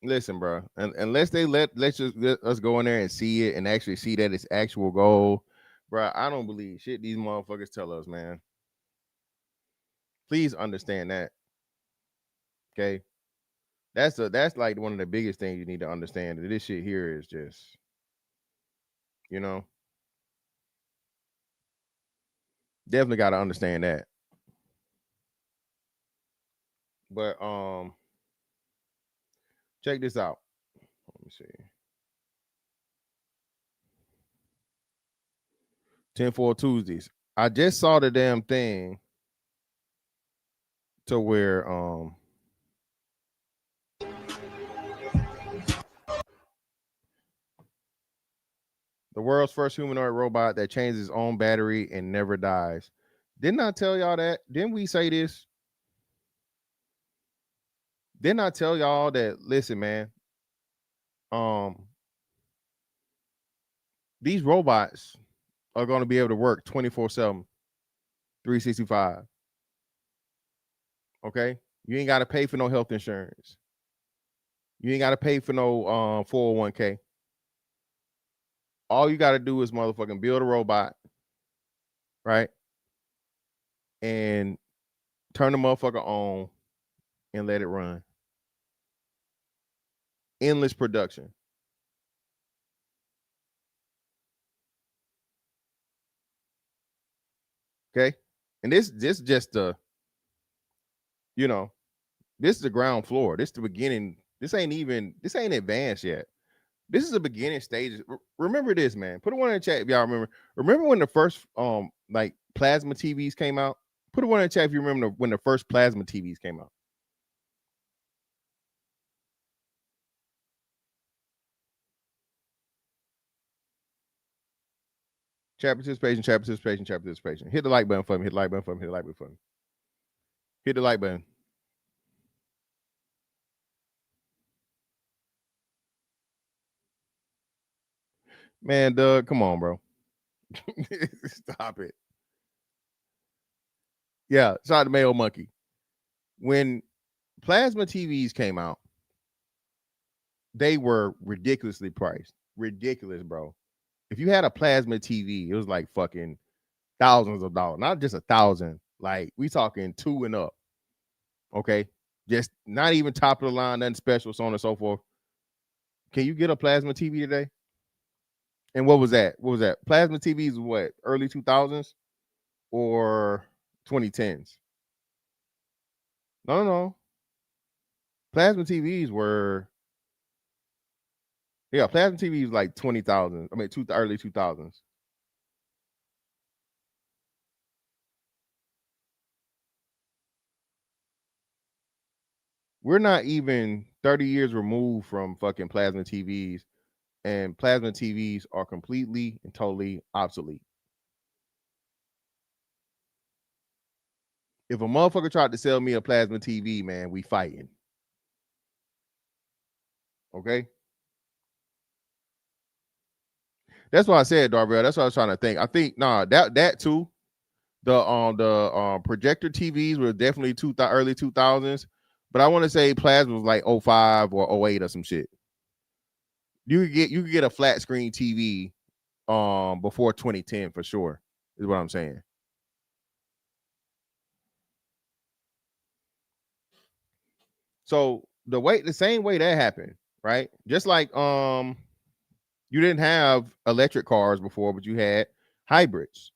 Listen, bro. And unless they let us go in there and see it and actually see that it's actual gold, bro. I don't believe shit these motherfuckers tell us, man. Please understand that. Okay. That's like one of the biggest things you need to understand. That this shit here is just, you know, definitely got to understand that. But check this out. Let me see. Tinfoil Tuesdays. I just saw the damn thing to where the world's first humanoid robot that changes its own battery and never dies. Didn't I tell y'all that? Didn't we say this? Didn't I tell y'all that? Listen, man. Um, these robots are going to be able to work 24/7, 365. Okay, you ain't got to pay for no health insurance. You ain't got to pay for no 401k. All you got to do is motherfucking build a robot, right? And turn the motherfucker on and let it run. Endless production. Okay, and this just the, you know, this is the ground floor. This is the beginning. This ain't advanced yet. This is the beginning stages. Remember this, man. Put a one in the chat if y'all remember. Remember when the first like plasma TVs came out? Put a one in the chat if you remember when the first plasma TVs came out. Chat participation, chat participation, chat participation. Hit the like button for me. Hit the like button for me. Hit the like button for me. Hit the like button. Man, Doug, come on, bro. Stop it. Yeah, shout out to Mayo Monkey. When plasma TVs came out, they were ridiculously priced. Ridiculous, bro. If you had a plasma TV, it was like fucking thousands of dollars. Not just 1,000. Like we talking 2 and up. Okay. Just not even top of the line, nothing special, so on and so forth. Can you get a plasma TV today? And what was that? What was that? Plasma TVs what? Early 2000s or 2010s? No, no, no. Plasma TVs were, yeah, plasma TVs like 20,000. I mean, early 2000s. We're not even 30 years removed from fucking plasma TVs, and plasma TVs are completely and totally obsolete. If a motherfucker tried to sell me a plasma TV, man, we fighting. Okay? That's what I said, Darvell. That's what I was trying to think. I think that too. The projector TVs were definitely early 2000s, but I want to say plasma was like 05 or 08 or some shit. You could get a flat screen TV before 2010 for sure. Is what I'm saying. So the same way that happened, right? Just like you didn't have electric cars before, but you had hybrids,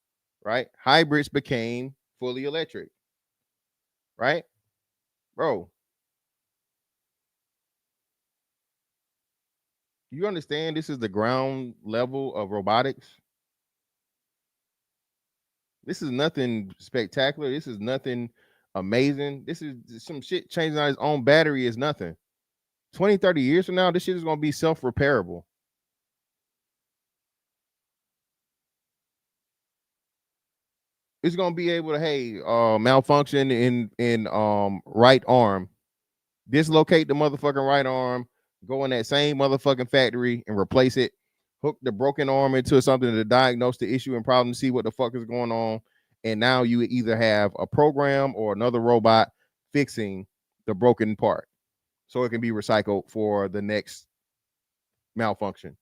right? Hybrids became fully electric, right? Bro, you understand this is the ground level of robotics? This is nothing spectacular. This is nothing amazing. This is some shit changing on its own battery is nothing. 20, 30 years from now, this shit is going to be self-repairable. It's going to be able to, hey, malfunction in right arm, dislocate the motherfucking right arm, go in that same motherfucking factory and replace it, hook the broken arm into something to diagnose the issue and problem, see what the fuck is going on. And now you either have a program or another robot fixing the broken part so it can be recycled for the next malfunction.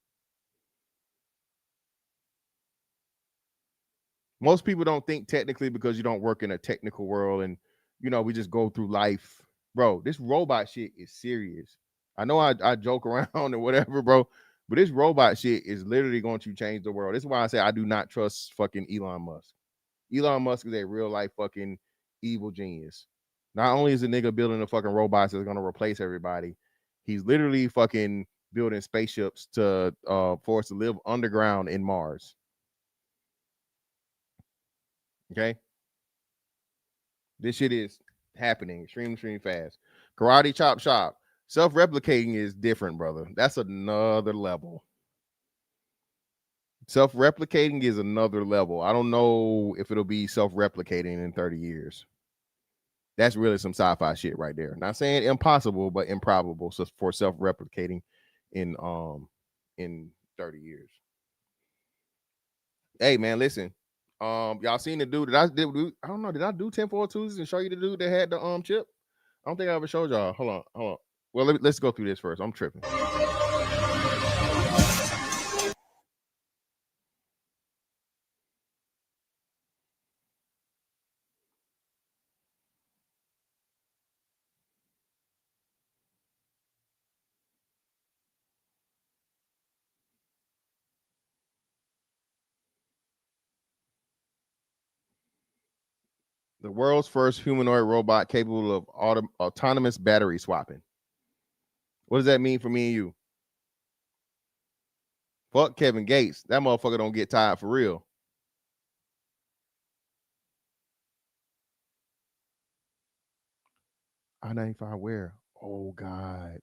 Most people don't think technically because you don't work in a technical world, and we just go through life bro, this robot shit is serious. I know I joke around and whatever, bro, but this robot shit is literally going to change the world. This is why I say I do not trust fucking Elon Musk. Elon Musk is a real life fucking evil genius. Not only is the nigga building the fucking robots that's gonna replace everybody, he's literally fucking building spaceships to for us to live underground in Mars. Okay, this shit is happening extremely fast. Karate chop shop. Self-replicating is different, brother. That's another level. Self-replicating is another level. I don't know if it'll be self-replicating in 30 years. That's really some sci-fi shit right there. Not saying impossible, but improbable. So for self-replicating in 30 years. Hey man, listen. Y'all seen the dude that I did? I don't know. Did I do Tinfoil Tuesdays and show you the dude that had the chip? I don't think I ever showed y'all. Hold on. Well, let's go through this first. I'm tripping. The world's first humanoid robot capable of autonomous battery swapping. What does that mean for me and you? Fuck Kevin Gates. That motherfucker don't get tired for real. I-95 where? Oh God.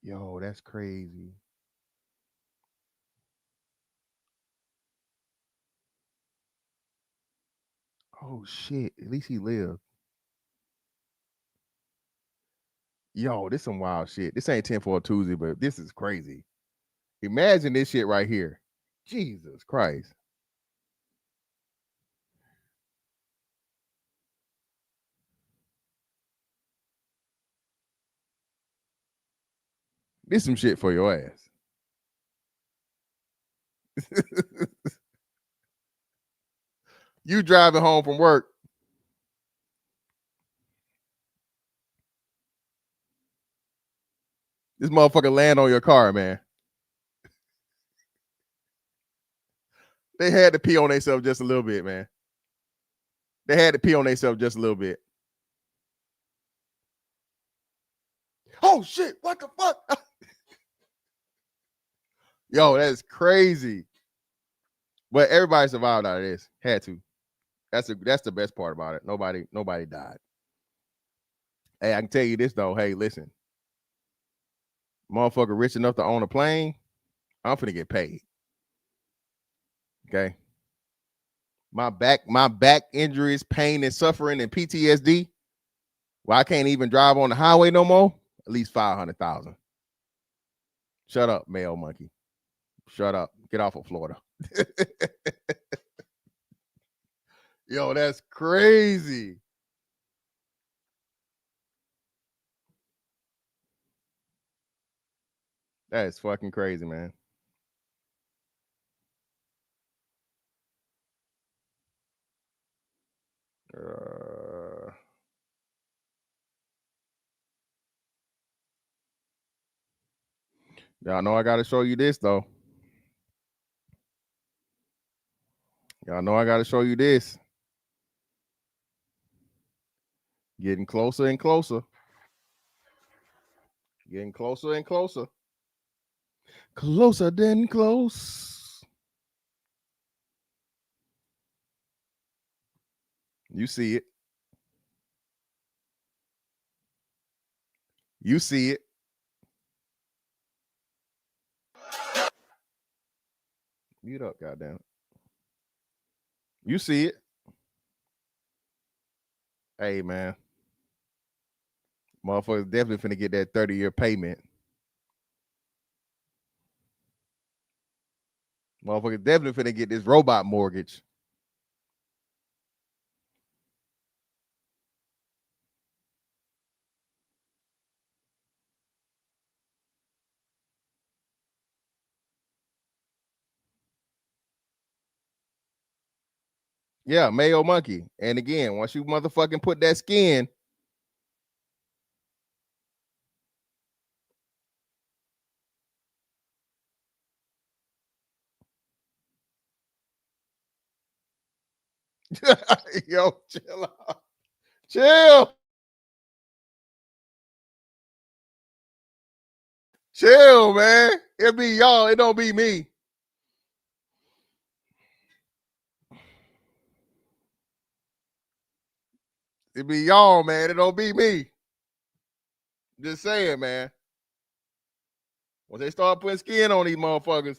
Yo, that's crazy. Oh shit. At least he lived. Yo, this some wild shit. This ain't 10 for a Tuesday, but this is crazy. Imagine this shit right here. Jesus Christ. This some shit for your ass. You driving home from work. This motherfucker land on your car, man. They had to pee on themselves just a little bit, man. They had to pee on themselves just a little bit. Oh shit! What the fuck? Yo, that's crazy. But everybody survived out of this. Had to. That's the best part about it. Nobody died. Hey, I can tell you this though. Hey, listen, motherfucker rich enough to own a plane, I'm finna get paid. Okay. My back injuries, pain and suffering and PTSD. Well, I can't even drive on the highway no more. At least 500,000. Shut up, male monkey. Shut up. Get off of Florida. Yo, that's crazy. That is fucking crazy, man. Y'all know I gotta show you this though. Y'all know I gotta show you this. Getting closer and closer. Getting closer and closer. Closer than close. You see it. You see it. Mute up, goddamn. You see it. Hey, man. Motherfuckers definitely finna get that 30-year payment. Motherfuckers definitely finna get this robot mortgage. Yeah, Mayo Monkey. And again, once you motherfucking put that skin, yo, chill out. Chill. Chill, man. It be y'all. It don't be me. It be y'all, man. It don't be me. Just saying, man. When they start putting skin on these motherfuckers.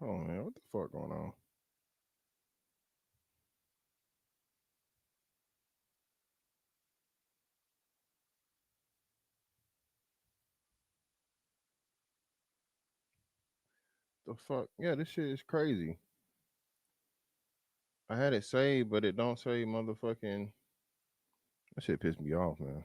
Oh man, what the fuck going on? The fuck? Yeah, this shit is crazy. I had it saved, but it don't say motherfucking. That shit pissed me off, man.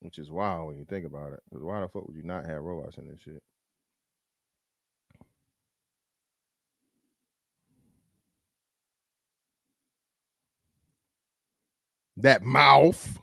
Which is wild when you think about it. Because why the fuck would you not have robots in this shit? That mouth.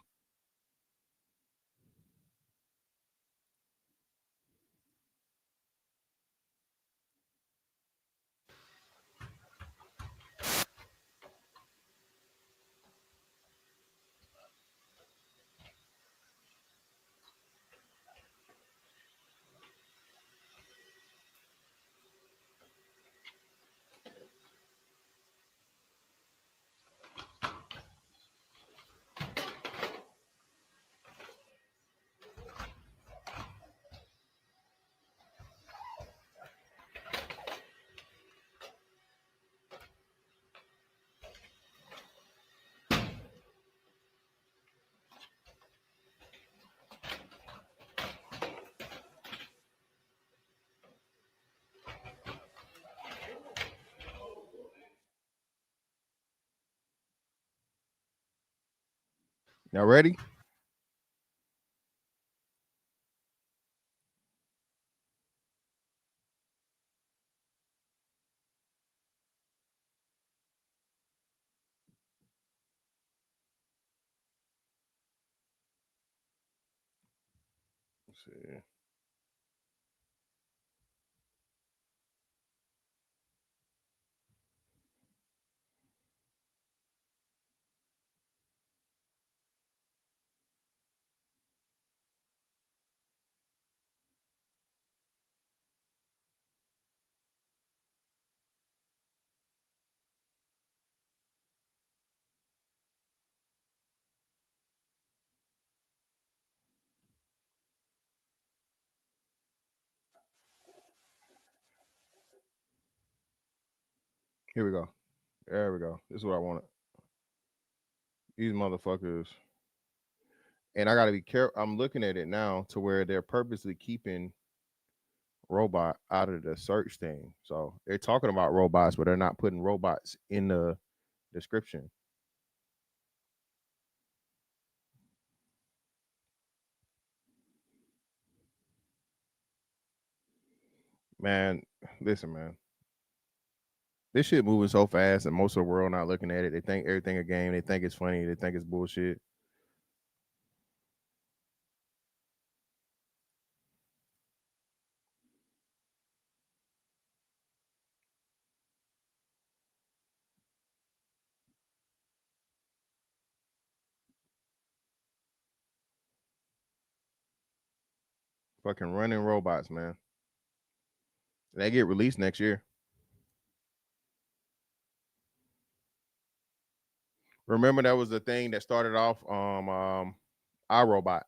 Y'all ready? Let's see. Here we go. There we go. This is what I wanted. These motherfuckers. And I gotta be careful. I'm looking at it now to where they're purposely keeping robot out of the search thing. So they're talking about robots, but they're not putting robots in the description. Man, listen, man. This shit moving so fast, and most of the world not looking at it. They think everything a game. They think it's funny. They think it's bullshit. Fucking running robots, man. They get released next year. Remember that was the thing that started off iRobot.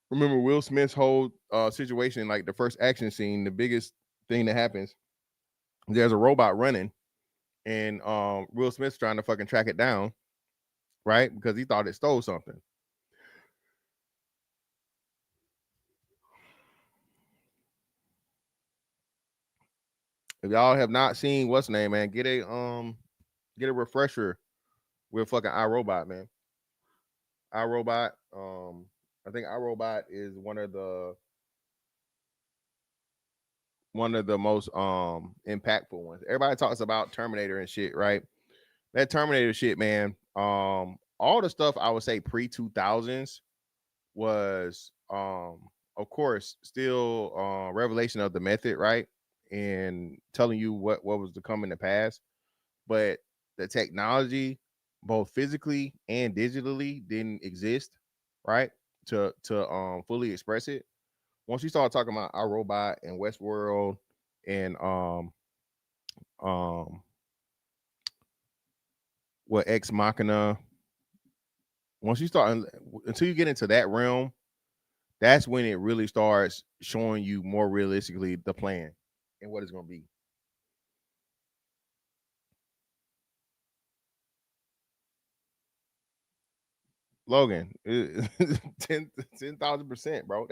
Remember Will Smith's whole situation, like the first action scene, the biggest thing that happens, there's a robot running, and Will Smith's trying to fucking track it down, right? Because he thought it stole something. If y'all have not seen what's name, man, get a refresher with fucking iRobot, man. iRobot, I think iRobot is one of the most impactful ones. Everybody talks about Terminator and shit, right? That Terminator shit, man. All the stuff I would say pre 2000s was of course still revelation of the method, right? And telling you what was to come in the past. But the technology, both physically and digitally, didn't exist, right? To fully express it. Once you start talking about our robot and Westworld and um what Ex Machina, once you start until you get into that realm, that's when it really starts showing you more realistically the plan and what it's gonna be. Logan, 10,000%, bro.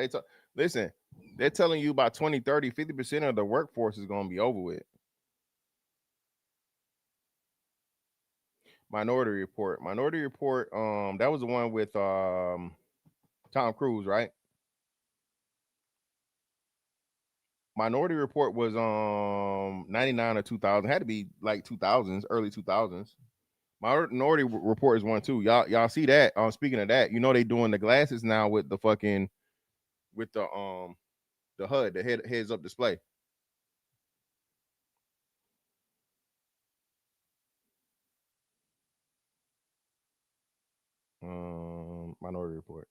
Listen, they're telling you by 2030, 50% of the workforce is gonna be over with. Minority Report. Minority Report, that was the one with Tom Cruise, right? Minority Report was 99 or 2000. Had to be like 2000s, early 2000s. Minority Report is one too. Y'all see that? Speaking of that, you know they doing the glasses now with the fucking with the HUD, the heads up display. Minority Report.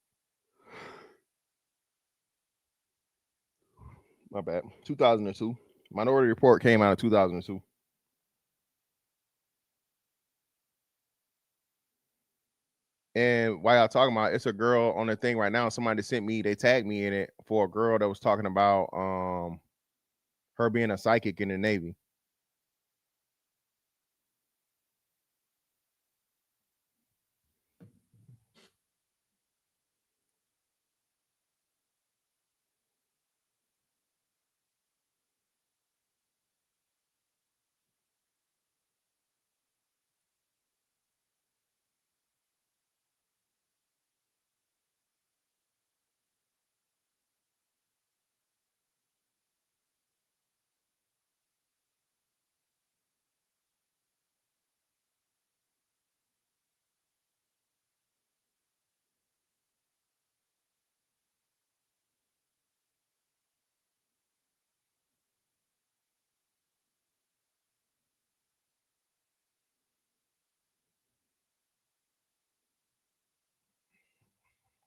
My bad. 2002. Minority Report came out in 2002. And while y'all talking about, it's a girl on the thing right now. Somebody sent me, they tagged me in it for a girl that was talking about her being a psychic in the Navy.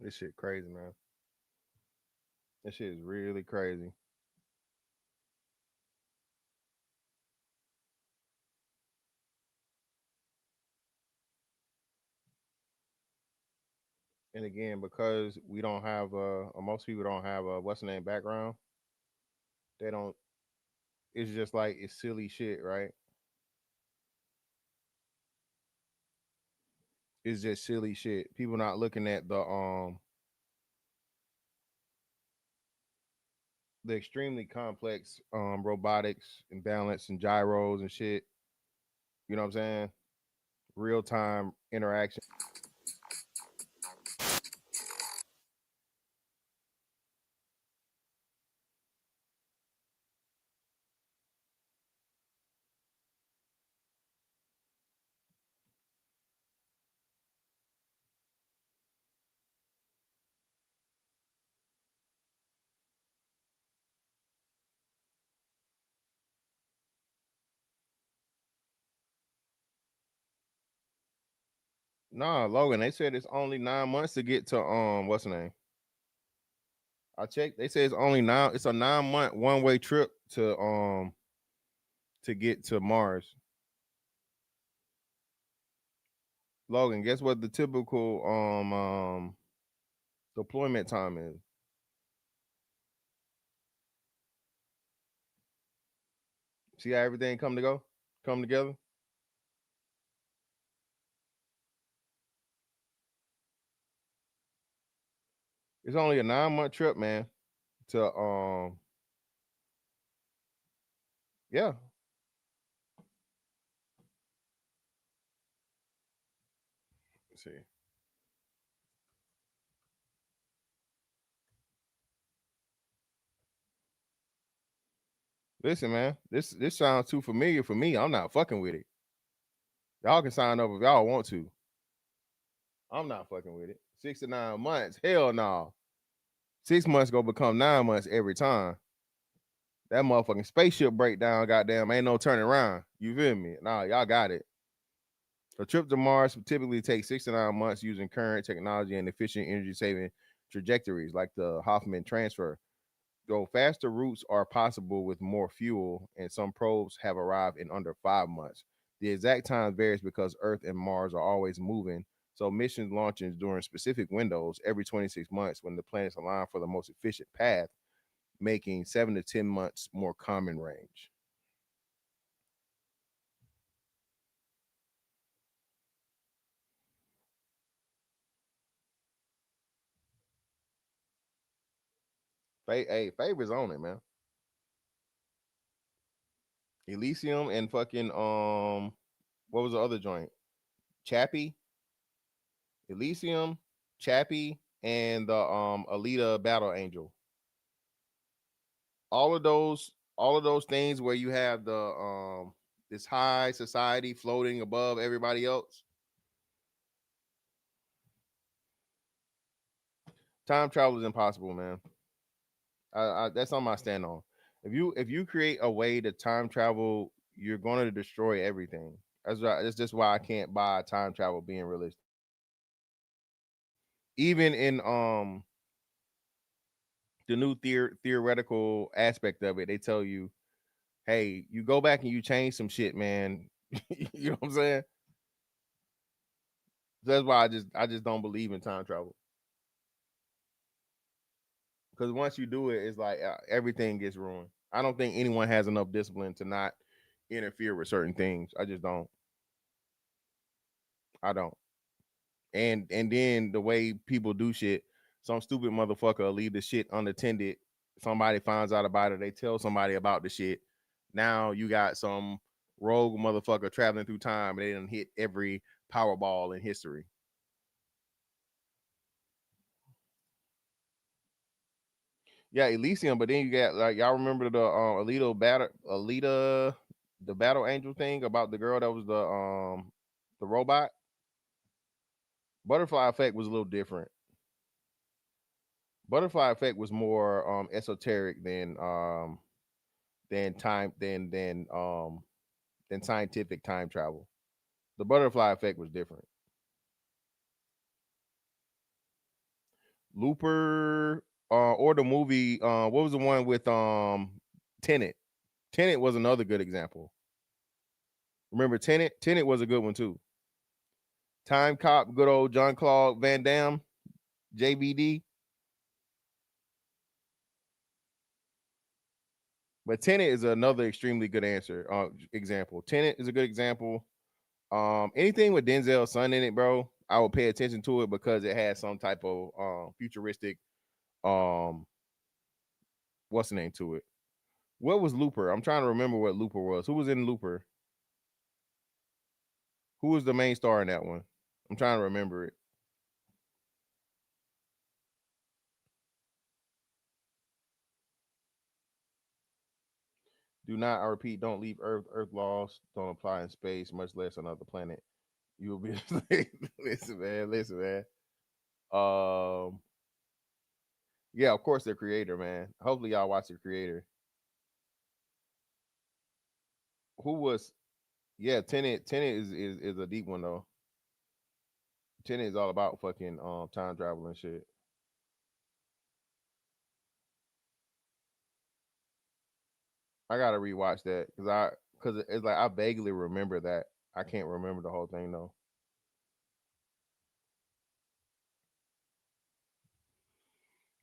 This shit crazy, man. This shit is really crazy. And again, because we don't have or most people don't have a what's the name background, they don't. It's just like it's silly shit, right? It's just silly shit. People not looking at the extremely complex robotics and balance and gyros and shit. You know what I'm saying? Real time interaction. Nah, Logan, they said it's only 9 months to get to what's the name? I checked. They say it's only now. It's a 9 month one way trip to get to Mars. Logan, guess what the typical deployment time is? See how everything come together? It's only a 9 month trip, man. To yeah. Let's see. Listen, man, this sounds too familiar for me. I'm not fucking with it. Y'all can sign up if y'all want to. I'm not fucking with it. 6 to 9 months. Hell no. 6 months gonna become 9 months every time. That motherfucking spaceship breakdown, goddamn, ain't no turning around. You feel me? Nah, y'all got it. A trip to Mars typically takes 6 to 9 months using current technology and efficient energy saving trajectories like the Hoffman transfer. Though faster routes are possible with more fuel, and some probes have arrived in under 5 months. The exact time varies because Earth and Mars are always moving, so missions launches during specific windows every 26 months when the planets align for the most efficient path, making 7 to 10 months more common range. Hey, favors on it, man. Elysium and fucking what was the other joint? Chappie, Elysium, Chappie, and the Alita Battle Angel. All of those things where you have the this high society floating above everybody else. Time travel is impossible, man. That's on my stand on. If you create a way to time travel, you're going to destroy everything. That's just why I can't buy time travel being realistic. Even in the new theoretical aspect of it, they tell you, hey, you go back and you change some shit, man. You know what I'm saying? That's why I just don't believe in time travel, because once you do it, it's like everything gets ruined. I don't think anyone has enough discipline to not interfere with certain things. I just don't. I don't. And then the way people do shit, some stupid motherfucker will leave the shit unattended. Somebody finds out about it. They tell somebody about the shit. Now you got some rogue motherfucker traveling through time. And they done hit every Powerball in history. Yeah, Elysium. But then you got like y'all remember the Alita, the Battle Angel thing about the girl that was the robot. Butterfly Effect was a little different. Butterfly Effect was more esoteric than time than scientific time travel. The Butterfly Effect was different. Looper or the movie what was the one with Tenet? Tenet was another good example. Remember Tenet? Tenet was a good one too. Time Cop, good old John Claude Van Damme, JBD. But Tenet is another extremely good answer. Example. Tenet is a good example. Anything with Denzel's son in it, bro, I would pay attention to it because it has some type of futuristic um what's the name to it. What was Looper? I'm trying to remember what Looper was. Who was in Looper? Who was the main star in that one? I'm trying to remember it. Do not, I repeat, don't leave Earth. Earth laws don't apply in space, much less another planet. You will be listen, man, listen, man. Um, yeah, of course, the creator, man. Hopefully, y'all watch the creator. Who was? Yeah, Tenet. Tenet is a deep one though. Tenet is all about fucking time travel and shit. I gotta rewatch that because it's like I vaguely remember that. I can't remember the whole thing though.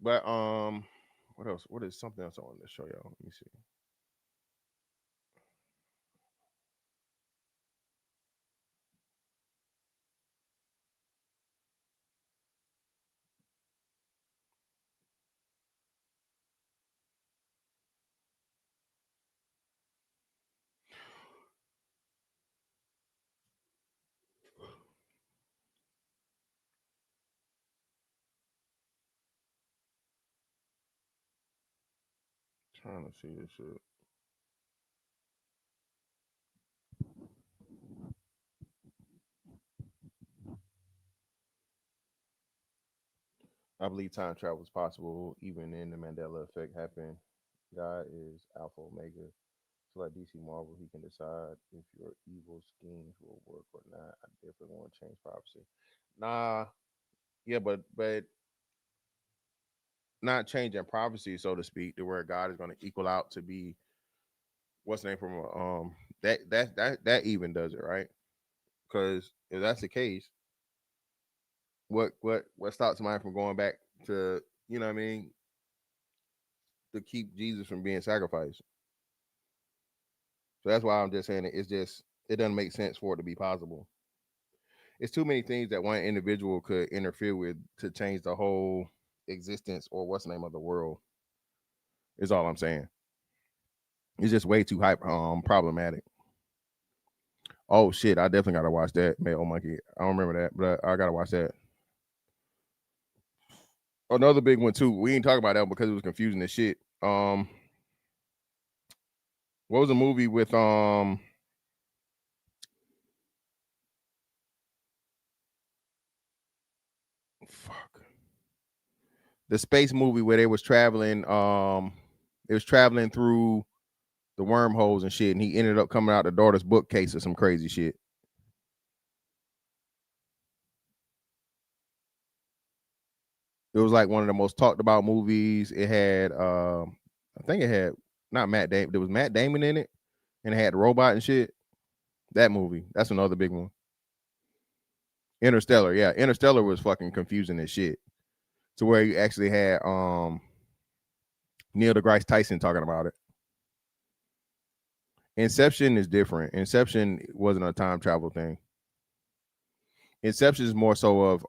But what else? What is something else I wanted to show y'all? Let me see. Trying to see this shit. I believe time travel is possible, even in the Mandela effect happened. God is Alpha Omega. So like DC Marvel, he can decide if your evil schemes will work or not. I definitely want to change prophecy. Nah, yeah, but not changing prophecy, so to speak, to where God is going to equal out to be what's the name from that even does it right? Because if that's the case, what stops somebody from going back to you know what I mean to keep Jesus from being sacrificed? So that's why I'm just saying it's just it doesn't make sense for it to be possible. It's too many things that one individual could interfere with to change the whole existence or what's the name of the world. Is all I'm saying. It's just way too problematic. Oh shit, I definitely gotta watch that. Male Monkey. I don't remember that, but I gotta watch that. Another big one too. We ain't talking about that because it was confusing as shit. What was a movie with fuck the space movie where they was traveling it was traveling through the wormholes and shit, and he ended up coming out the daughter's bookcase or some crazy shit. It was like one of the most talked about movies. It had I think it had not Matt Damon. There was Matt Damon in it, and it had the robot and shit. That movie. That's another big one. Interstellar, yeah. Interstellar was fucking confusing as shit. To where you actually had Neil deGrasse Tyson talking about it. Inception is different. Inception wasn't a time travel thing. Inception is more so of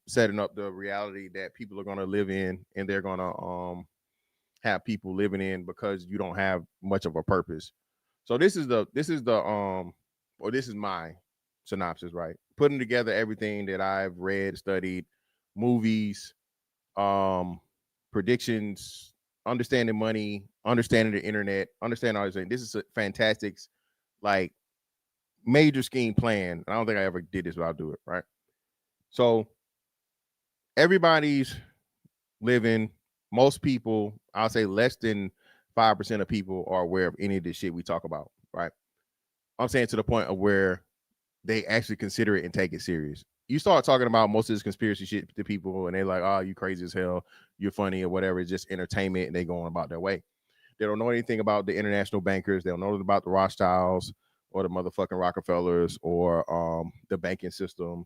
setting up the reality that people are gonna live in, and they're gonna have people living in because you don't have much of a purpose. So this is my synopsis, right? Putting together everything that I've read, studied, movies, predictions, understanding money, understanding the internet, understanding all these things. This is a fantastic, like major scheme plan. I don't think I ever did this, but I'll do it, right? So everybody's living, most people, I'll say less than 5% of people are aware of any of this shit we talk about, right? I'm saying to the point of where they actually consider it and take it serious. You start talking about most of this conspiracy shit to people, and they're like, "Oh, you crazy as hell, you're funny or whatever." It's just entertainment, and they go on about their way. They don't know anything about the international bankers. They don't know about the Rothschilds or the motherfucking Rockefellers or the banking system,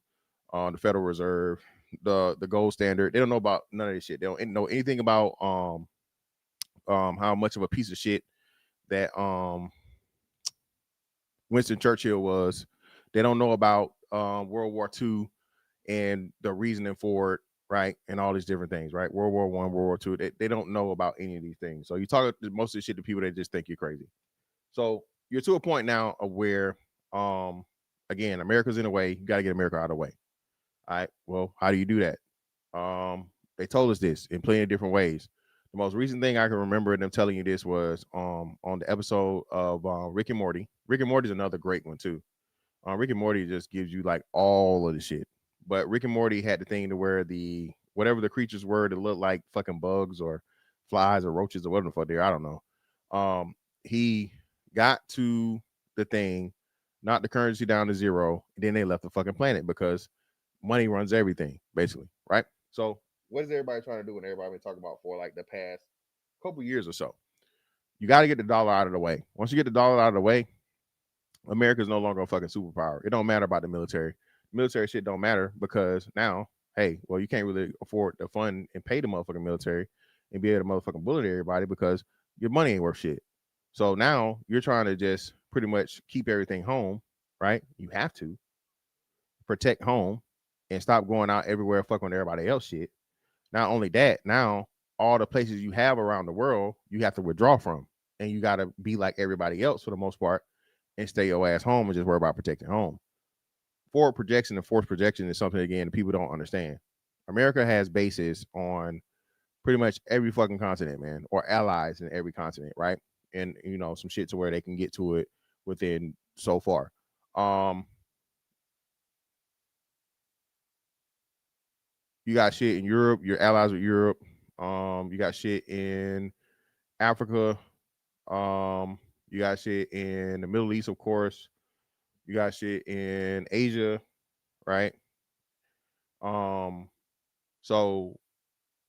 the Federal Reserve, the gold standard. They don't know about none of this shit. They don't know anything about how much of a piece of shit that Winston Churchill was. They don't know about World War II and the reasoning for it, right? And all these different things, right? World War One, World War II. They don't know about any of these things. So you talk most of the shit to people that just think you're crazy. So you're to a point now of where, again, America's in a way. You got to get America out of the way. All right. Well, how do you do that? They told us this in plenty of different ways. The most recent thing I can remember them telling you this was on the episode of Rick and Morty. Rick and Morty is another great one too. Rick and Morty just gives you like all of the shit. But Rick and Morty had the thing to where the whatever the creatures were that looked like fucking bugs or flies or roaches or whatever the fuck they are, I don't know. He got to the thing, knocked the currency down to zero, and then they left the fucking planet because money runs everything, basically, right? So what is everybody trying to do and everybody been talking about for like the past couple years or so? You got to get the dollar out of the way. Once you get the dollar out of the way, America's no longer a fucking superpower. It don't matter about the military. Military shit don't matter because now hey, well, you can't really afford to fund and pay the motherfucking military and be able to motherfucking bullet everybody because your money ain't worth shit. So now you're trying to just pretty much keep everything home, right? You have to protect home and stop going out everywhere fucking with everybody else shit. Not only that, now all the places you have around the world, you have to withdraw from. And you got to be like everybody else for the most part and stay your ass home and just worry about protecting home. Forward projection and force projection is something, again, that people don't understand. America has bases on pretty much every fucking continent, man, or allies in every continent, right? And, you know, some shit to where they can get to it within so far. You got shit in Europe, your allies with Europe. You got shit in Africa. You got shit in the Middle East, of course. You got shit in Asia, right? So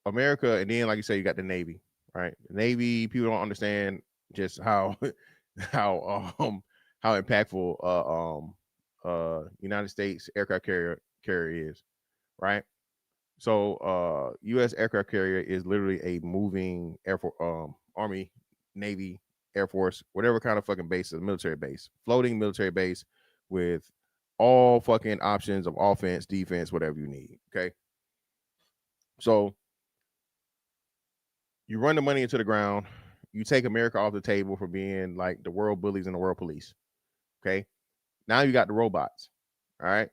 America, and then like you say, you got the Navy, right? The Navy, people don't understand just how how impactful United States aircraft carrier is, right? So U.S. aircraft carrier is literally a moving Army, Navy, Air Force, whatever kind of fucking base, is a military base, floating military base with all fucking options of offense, defense, whatever you need. Okay, so you run the money into the ground. You take America off the table for being like the world bullies and the world police. Okay, now you got the robots. All right,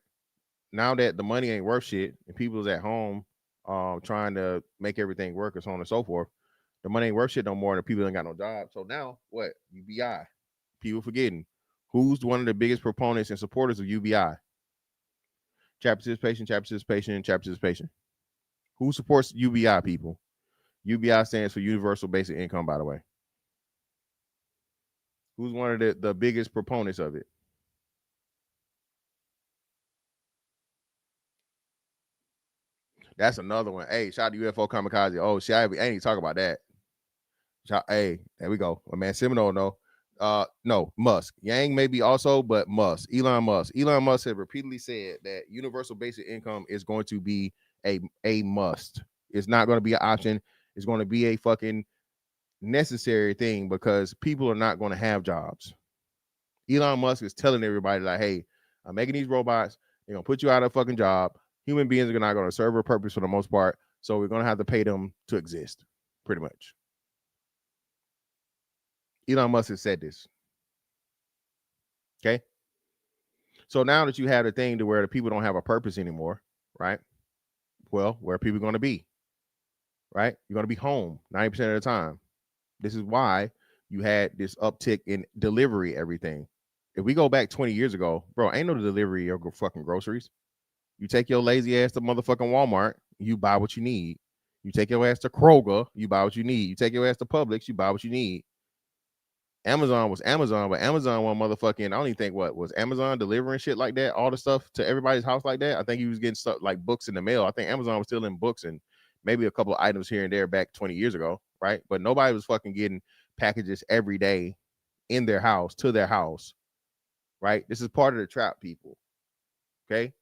now that the money ain't worth shit and people's at home trying to make everything work and so on and so forth, the money ain't worth shit no more and the people ain't got no job. So now what? UBI. People forgetting. Who's one of the biggest proponents and supporters of UBI? Chapter participation, chapter participation, chapter participation. Who supports UBI, people? UBI stands for Universal Basic Income, by the way. Who's one of the biggest proponents of it? That's another one. Hey, shout out to UFO Kamikaze. Oh, shit, I ain't even talk about that. Hey, there we go. My man Seminole, no. No, Musk. Yang maybe also, but Musk. Elon Musk. Elon Musk had repeatedly said that universal basic income is going to be a must. It's not going to be an option. It's going to be a fucking necessary thing because people are not going to have jobs. Elon Musk is telling everybody like, hey, I'm making these robots. They're going to put you out of a fucking job. Human beings are not going to serve a purpose for the most part. So we're going to have to pay them to exist, pretty much. Elon Musk has said this. Okay. So now that you have the thing to where the people don't have a purpose anymore, right? Well, where are people going to be? Right? You're going to be home 90% of the time. This is why you had this uptick in delivery everything. If we go back 20 years ago, bro, ain't no delivery of fucking groceries. You take your lazy ass to motherfucking Walmart, you buy what you need. You take your ass to Kroger, you buy what you need. You take your ass to Publix, you buy what you need. Amazon was Amazon, but Amazon one motherfucking, I don't even think what was Amazon delivering shit like that, all the stuff to everybody's house like that. I think he was getting stuff like books in the mail. I think Amazon was still in books and maybe a couple of items here and there back 20 years ago, right? But nobody was fucking getting packages every day in their house to their house, right? This is part of the trap, people. Okay.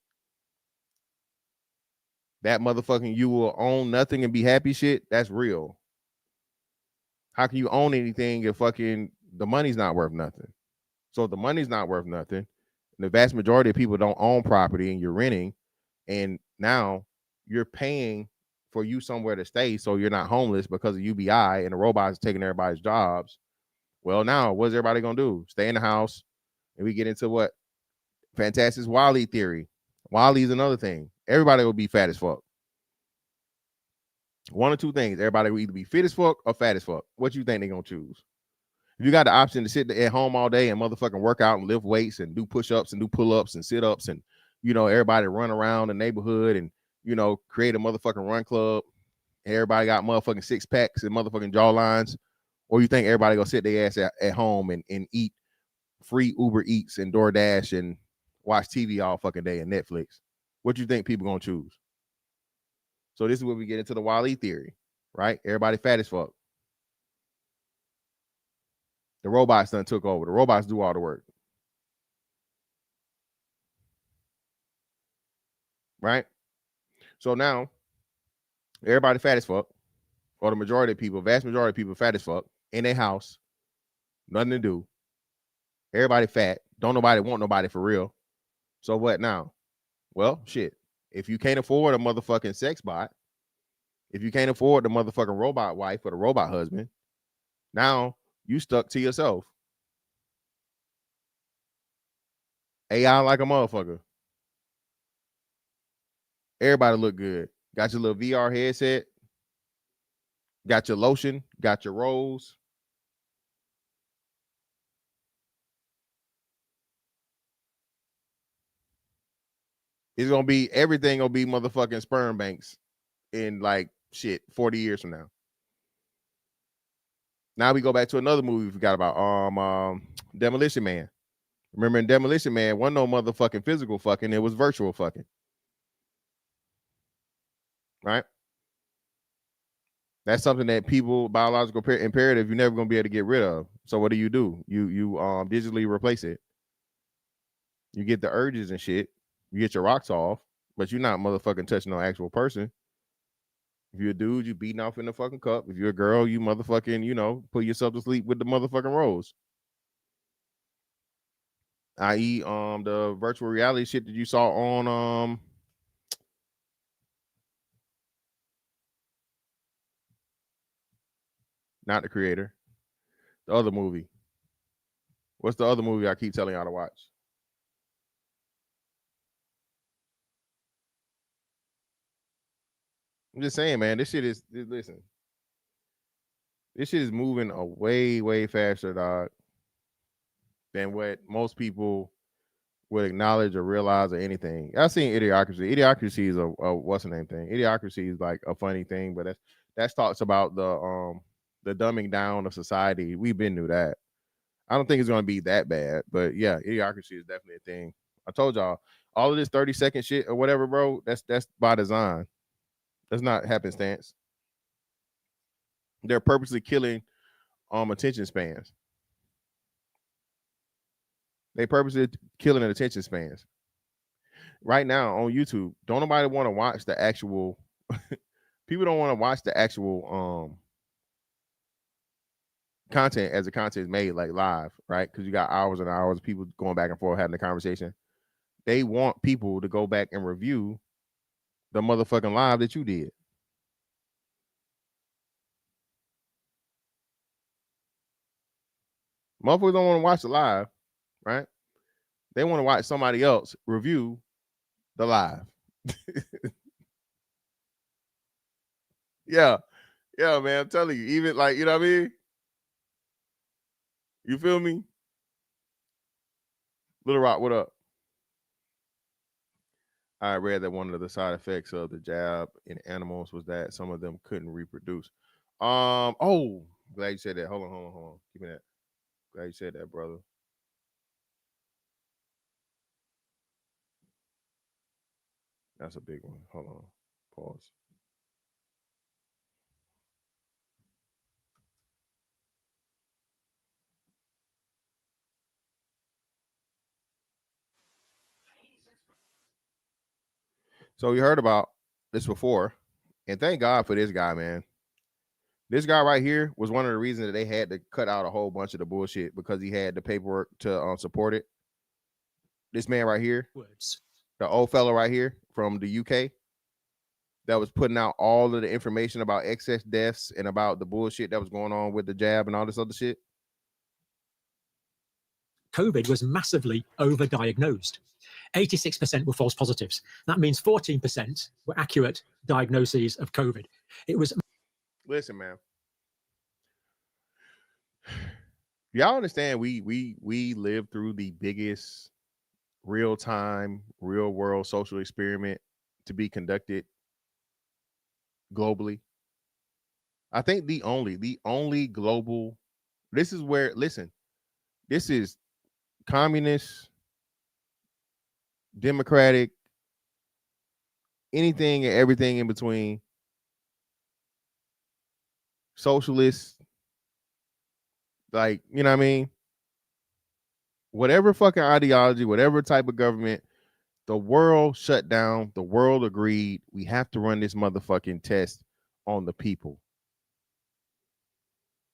That motherfucking you will own nothing and be happy shit, that's real. How can you own anything if fucking the money's not worth nothing? So if the money's not worth nothing, the vast majority of people don't own property and you're renting, and now you're paying for you somewhere to stay so you're not homeless because of UBI and the robots taking everybody's jobs. Well, now what's everybody gonna do? Stay in the house, and we get into what Fantastic's Wally theory. Wally's another thing. Everybody will be fat as fuck. One or two things. Everybody will either be fit as fuck or fat as fuck. What you think they're gonna choose? If you got the option to sit at home all day and motherfucking work out and lift weights and do push-ups and do pull-ups and sit-ups and, you know, everybody run around the neighborhood and, you know, create a motherfucking run club. Everybody got motherfucking six packs and motherfucking jawlines. Or you think everybody gonna sit their ass at home and eat free Uber Eats and DoorDash and watch TV all fucking day and Netflix? What you think people gonna choose? So this is where we get into the Wall-E theory, right? Everybody fat as fuck. The robots done took over. The robots do all the work. Right? So now everybody fat as fuck, or the majority of people, vast majority of people, fat as fuck in their house, nothing to do. Everybody fat. Don't nobody want nobody for real. So what now? Well, shit. If you can't afford a motherfucking sex bot, if you can't afford the motherfucking robot wife or the robot husband, now you stuck to yourself. AI like a motherfucker. Everybody look good. Got your little VR headset. Got your lotion. Got your rolls. It's gonna be everything gonna be motherfucking sperm banks in like shit 40 years from now. Now we go back to another movie we forgot about. Demolition Man. Remember in Demolition Man, wasn't no motherfucking physical fucking, it was virtual fucking. Right? That's something that people, biological imperative, you're never gonna be able to get rid of. So what do? You digitally replace it. You get the urges and shit. You get your rocks off, but you're not motherfucking touching no actual person. If you're a dude, you beating off in the fucking cup. If you're a girl, you motherfucking, put yourself to sleep with the motherfucking rose. I.e., the virtual reality shit that you saw on not the creator, the other movie. What's the other movie I keep telling y'all to watch? I'm just saying, man, this shit is, listen, this shit is moving a way, way faster, dog, than what most people would acknowledge or realize or anything. I've seen Idiocracy. Idiocracy is a what's the name thing. Idiocracy is like a funny thing, but that talks about the dumbing down of society. We've been through that. I don't think it's gonna be that bad, but yeah, Idiocracy is definitely a thing. I told y'all, all of this 30-second shit or whatever, bro, that's by design. That's not happenstance. They're purposely killing attention spans. They purposely killing attention spans. Right now on YouTube, don't nobody want to watch the actual people don't want to watch the actual content as the content is made like live, right? Because you got hours and hours of people going back and forth having the conversation. They want people to go back and review the motherfucking live that you did. Motherfuckers don't want to watch the live, right? They want to watch somebody else review the live. Yeah, man. I'm telling you, even like, you know what I mean? You feel me? Little Rock, what up? I read that one of the side effects of the jab in animals was that some of them couldn't reproduce. Oh, glad you said that. Hold on. Give me that. Glad you said that, brother. That's a big one. Hold on. Pause. So we heard about this before, and thank God for this guy, man. This guy right here was one of the reasons that they had to cut out a whole bunch of the bullshit because he had the paperwork to support it. This man right here, the old fella right here from the UK, that was putting out all of the information about excess deaths and about the bullshit that was going on with the jab and all this other shit. COVID was massively overdiagnosed. 86% were false positives. That means 14% were accurate diagnoses of COVID. It was. Listen, man. Y'all understand we lived through the biggest real-time, real-world social experiment to be conducted globally. I think the only global. This is where, listen, this is communist, democratic, anything and everything in between, socialist, like, you know what I mean? Whatever fucking ideology, whatever type of government, The world shut down. The world agreed. We have to run this motherfucking test on the people.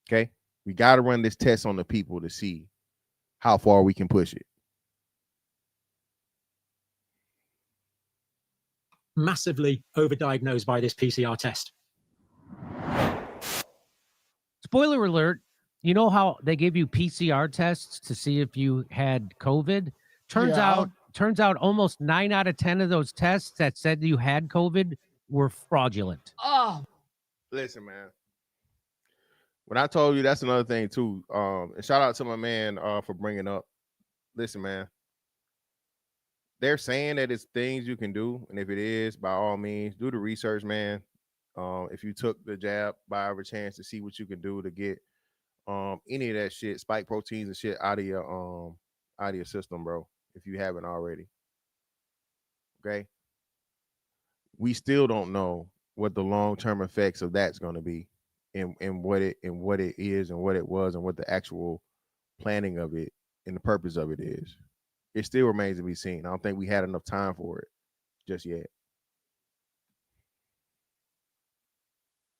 Okay? We got to run this test on the people to see how far we can push it. Massively overdiagnosed by this PCR test. Spoiler alert. You know how they gave you PCR tests to see if you had COVID? Turns out almost 9 out of 10 of those tests that said you had COVID were fraudulent. Oh, listen, man. When I told you, that's another thing too. And shout out to my man for bringing up. Listen, man. They're saying that it's things you can do, and if it is, by all means, do the research, man. If you took the jab, by every chance to see what you can do to get any of that shit, spike proteins and shit out of your system, bro. If you haven't already, okay. We still don't know what the long-term effects of that's going to be, and what it is, and what it was, and what the actual planning of it and the purpose of it is. It still remains to be seen. I don't think we had enough time for it just yet.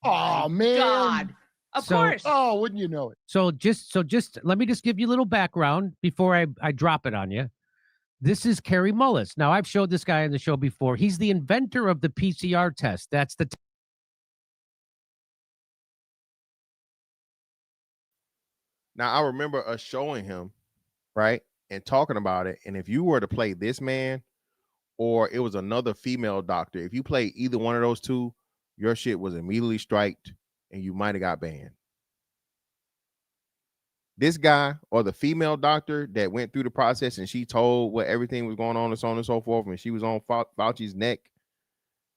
oh man. God. Of So- course. Oh, wouldn't you know it? So just let me just give you a little background before I drop it on you. This is Kerry Mullis. Now, I've showed this guy on the show before. He's the inventor of the PCR test. That's the Now, I remember us showing him, right, and talking about it. And if you were to play this man, or it was another female doctor, if you played either one of those two, your shit was immediately striked, and you might have got banned. This guy or the female doctor that went through the process and she told what everything was going on and so on and so forth, and she was on Fauci's neck.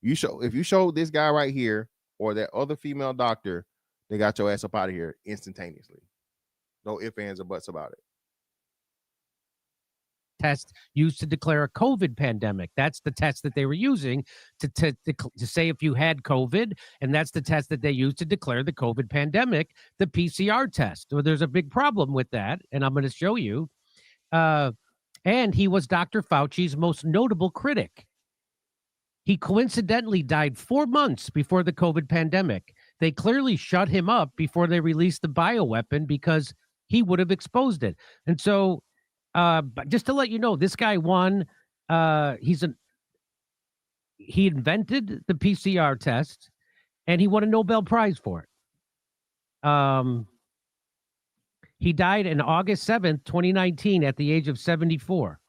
If you showed this guy right here or that other female doctor, they got your ass up out of here instantaneously. No ifs, ands, or buts about it. test used to declare a COVID pandemic. That's the test that they were using to say if you had COVID, and that's the test that they used to declare the COVID pandemic, the PCR test. Well, there's a big problem with that, and I'm going to show you. And he was Dr. Fauci's most notable critic. He coincidentally died 4 months before the COVID pandemic. They clearly shut him up before they released the bioweapon because he would have exposed it. And so, but just to let you know, this guy won. He invented the PCR test, and he won a Nobel Prize for it. He died on August 7th, 2019, at the age of 74.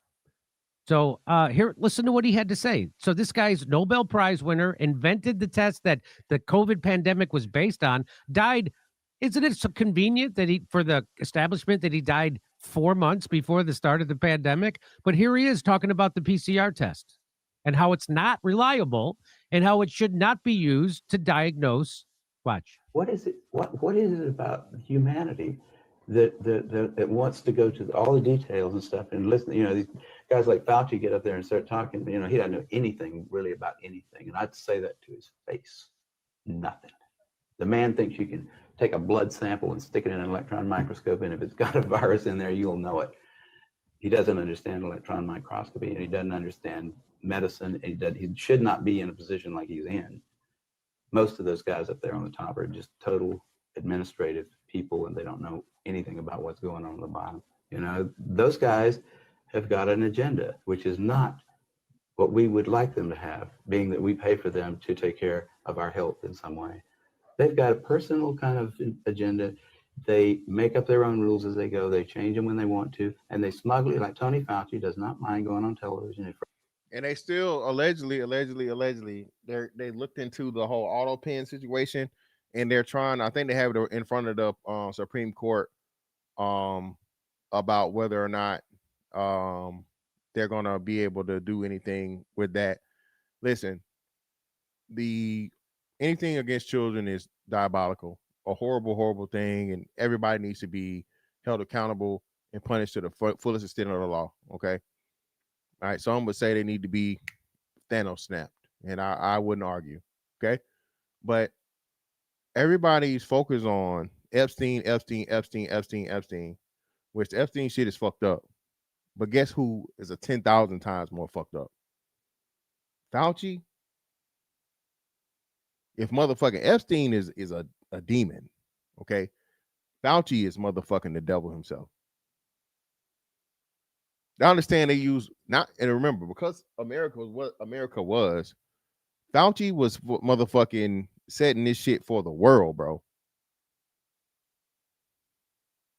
So here, listen to what he had to say. So this guy's Nobel Prize winner, invented the test that the COVID pandemic was based on, died. Isn't it so convenient that for the establishment that he died 4 months before the start of the pandemic? But here he is talking about the PCR test and how it's not reliable and how it should not be used to diagnose. Watch. What is it? What is it about humanity that wants to go to all the details and stuff and listen? You know, these guys like Fauci get up there and start talking. You know, he doesn't know anything really about anything, and I'd say that to his face. Nothing. The man thinks you can take a blood sample and stick it in an electron microscope, and if it's got a virus in there, you'll know it. He doesn't understand electron microscopy, and he doesn't understand medicine. He should not be in a position like he's in. Most of those guys up there on the top are just total administrative people, and they don't know anything about what's going on the bottom. You know, those guys have got an agenda, which is not what we would like them to have, being that we pay for them to take care of our health in some way. They've got a personal kind of agenda. They make up their own rules as they go. They change them when they want to, and they smugly, like Tony Fauci, does not mind going on television. And they still allegedly, they looked into the whole auto pen situation, and they're trying. I think they have it in front of the Supreme Court about whether or not they're gonna be able to do anything with that. Listen, anything against children is diabolical, a horrible, horrible thing, and everybody needs to be held accountable and punished to the fullest extent of the law. Okay. All right. Some would say they need to be Thanos snapped, and I wouldn't argue. Okay. But everybody's focused on Epstein, which the Epstein shit is fucked up. But guess who is 10,000 times more fucked up? Fauci, if motherfucking Epstein is a demon, okay, Fauci is motherfucking the devil himself. I understand they use not, and remember, because America was what America was, Fauci was motherfucking setting this shit for the world, bro.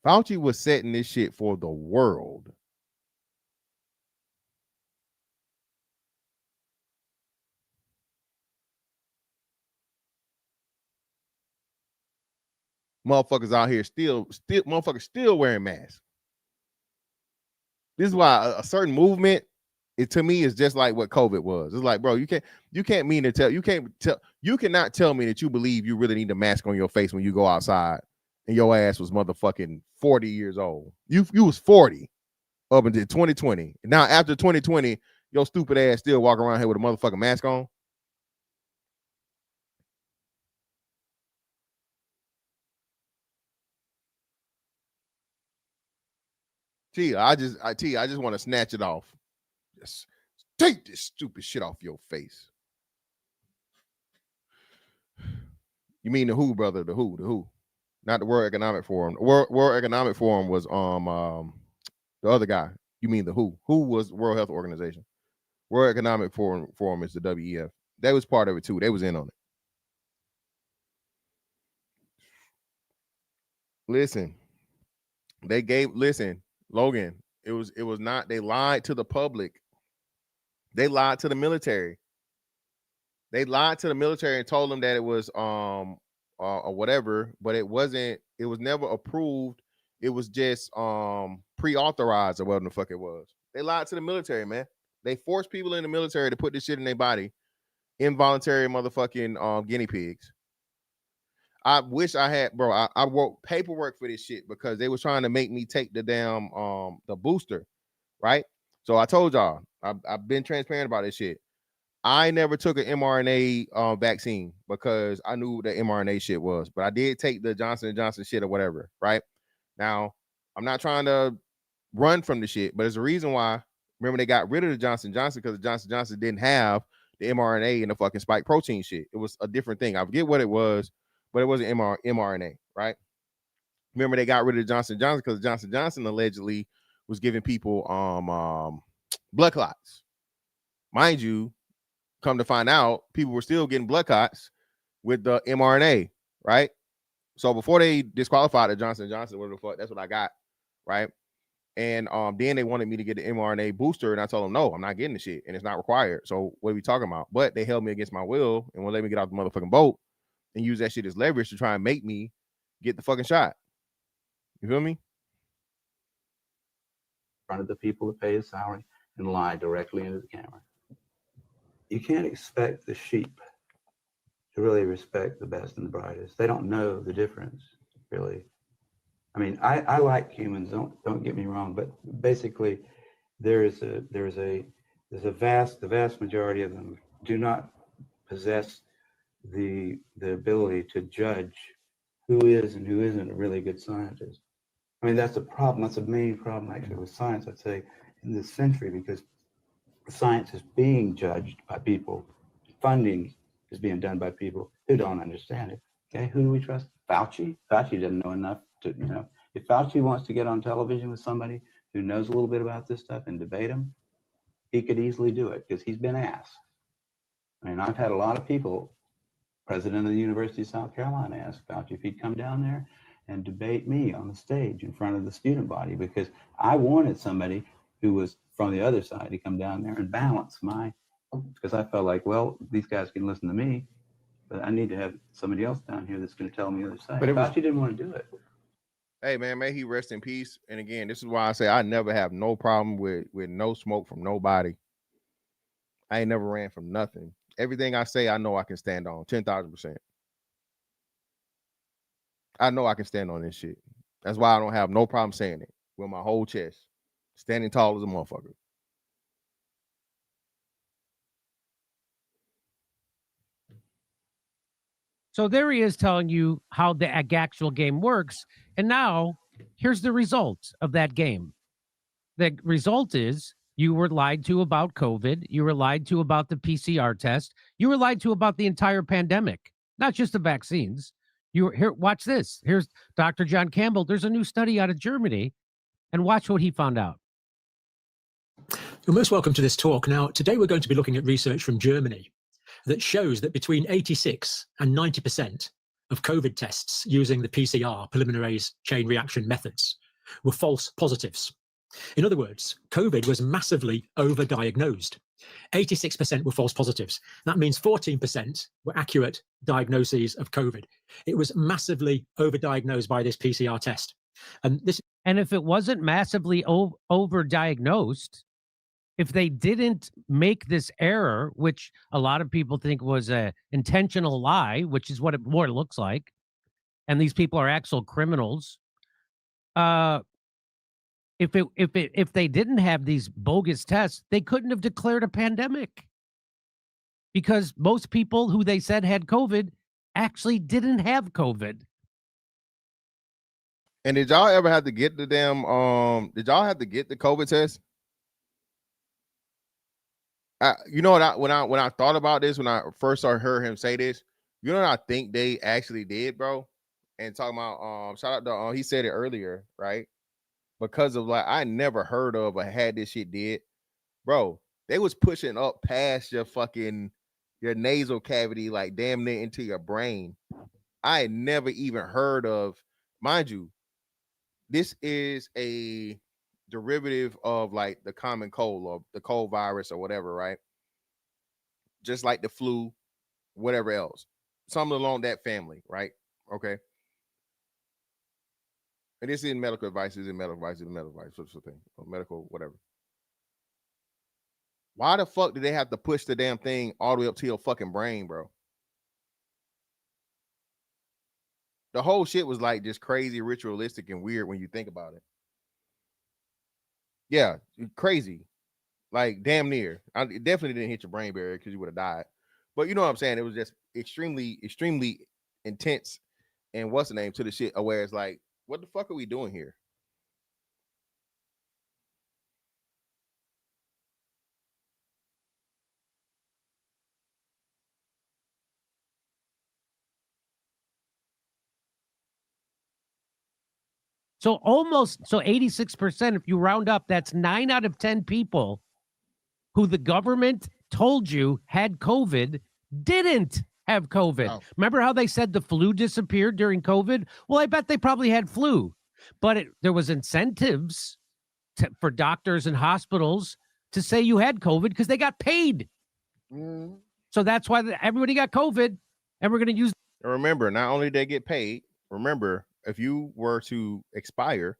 Fauci was setting this shit for the world. Motherfuckers out here still motherfuckers still wearing masks. This is why a certain movement, it to me is just like what COVID was. It's like, bro, you cannot tell me that you believe you really need a mask on your face when you go outside and your ass was motherfucking 40 years old. You was 40 up until 2020. Now after 2020, your stupid ass still walking around here with a motherfucking mask on. I just want to snatch it off. Just take this stupid shit off your face. You mean the WHO, brother? The WHO, not the World Economic Forum. World Economic Forum was the other guy. You mean the WHO? WHO was the World Health Organization. World Economic Forum is the WEF. That was part of it too. They was in on it. Listen, Logan, it was not, they lied to the public. They lied to the military. They lied to the military and told them that it was or whatever, but it wasn't, it was never approved. It was just pre-authorized or whatever the fuck it was. They lied to the military, man. They forced people in the military to put this shit in their body. Involuntary motherfucking guinea pigs. I wish I had, bro. I wrote paperwork for this shit because they was trying to make me take the damn the booster, right? So I told y'all, I've been transparent about this shit. I never took an mRNA vaccine because I knew what the mRNA shit was, but I did take the Johnson & Johnson shit or whatever, right? Now, I'm not trying to run from the shit, but there's a reason why. Remember, they got rid of the Johnson & Johnson because the Johnson & Johnson didn't have the mRNA and the fucking spike protein shit. It was a different thing. I forget what it was, but it wasn't mRNA, right? Remember, they got rid of the Johnson & Johnson because Johnson & Johnson allegedly was giving people blood clots. Mind you, come to find out, people were still getting blood clots with the mRNA, right? So before they disqualified the Johnson & Johnson, whatever the fuck, that's what I got, right? And then they wanted me to get the mRNA booster, and I told them, no, I'm not getting the shit, and it's not required. So what are we talking about? But they held me against my will and won't let me get off the motherfucking boat and use that shit as leverage to try and make me get the fucking shot. You feel me? In front of the people that pay his salary and lie directly into the camera. You can't expect the sheep to really respect the best and the brightest. They don't know the difference, really. I mean, I like humans. Don't get me wrong, but basically, the vast majority of them do not possess the ability to judge who is and who isn't a really good scientist. I mean, that's a problem. That's a main problem actually with science, I'd say, in this century, because science is being judged by people. Funding is being done by people who don't understand it. Okay, who do we trust? Fauci? Fauci doesn't know enough to, if Fauci wants to get on television with somebody who knows a little bit about this stuff and debate him, he could easily do it because he's been asked. I mean, I've had a lot of people, president of the University of South Carolina asked Fauci if he'd come down there and debate me on the stage in front of the student body, because I wanted somebody who was from the other side to come down there and balance because I felt like, well, these guys can listen to me, but I need to have somebody else down here that's going to tell me the other side. But Fauci didn't want to do it. Hey, man, may he rest in peace. And again, this is why I say I never have no problem with no smoke from nobody. I ain't never ran from nothing. Everything I say, I know I can stand on 10,000%. I know I can stand on this shit. That's why I don't have no problem saying it with my whole chest, standing tall as a motherfucker. So there he is telling you how the actual game works. And now here's the result of that game. The result is You were lied to about COVID. You were lied to about the PCR test. You were lied to about the entire pandemic, not just the vaccines. You were here. Watch this. Here's Dr. John Campbell. There's a new study out of Germany, and watch what he found out. You're most welcome to this talk. Now, today we're going to be looking at research from Germany that shows that between 86 and 90% of COVID tests using the PCR, polymerase chain reaction methods, were false positives. In other words, COVID was massively overdiagnosed. 86% were false positives. That means 14% were accurate diagnoses of COVID. It was massively overdiagnosed by this PCR test. And if it wasn't massively overdiagnosed, if they didn't make this error, which a lot of people think was a intentional lie, which is what it more looks like, and these people are actual criminals, if they didn't have these bogus tests, they couldn't have declared a pandemic, because most people who they said had COVID actually didn't have COVID. And did y'all ever have to get the damn did y'all have to get the COVID test? You know what, when I thought about this, when I first heard him say this, you know what I think they actually did, bro? And talking about shout out to he said it earlier, right? Because of like, I never heard of or had this shit did, bro. They was pushing up past your nasal cavity, like damn near into your brain. I had never even heard of, mind you, this is a derivative of like the common cold or the cold virus or whatever, right? Just like the flu, whatever else, something along that family, right? Okay. And this is medical advice, what's the thing? Or medical, whatever. Why the fuck did they have to push the damn thing all the way up to your fucking brain, bro? The whole shit was like just crazy, ritualistic, and weird when you think about it. Yeah, crazy. Like damn near. It definitely didn't hit your brain barrier because you would have died. But you know what I'm saying? It was just extremely, extremely intense. And what's the name to the shit where it's like, what the fuck are we doing here? So 86%, if you round up, that's 9 out of 10 people who the government told you had COVID didn't have COVID. Oh. Remember how they said the flu disappeared during COVID? Well, I bet they probably had flu, but there was incentives for doctors and hospitals to say you had COVID because they got paid. So that's why everybody got COVID, and we're going to use. And remember, not only did they get paid, remember, if you were to expire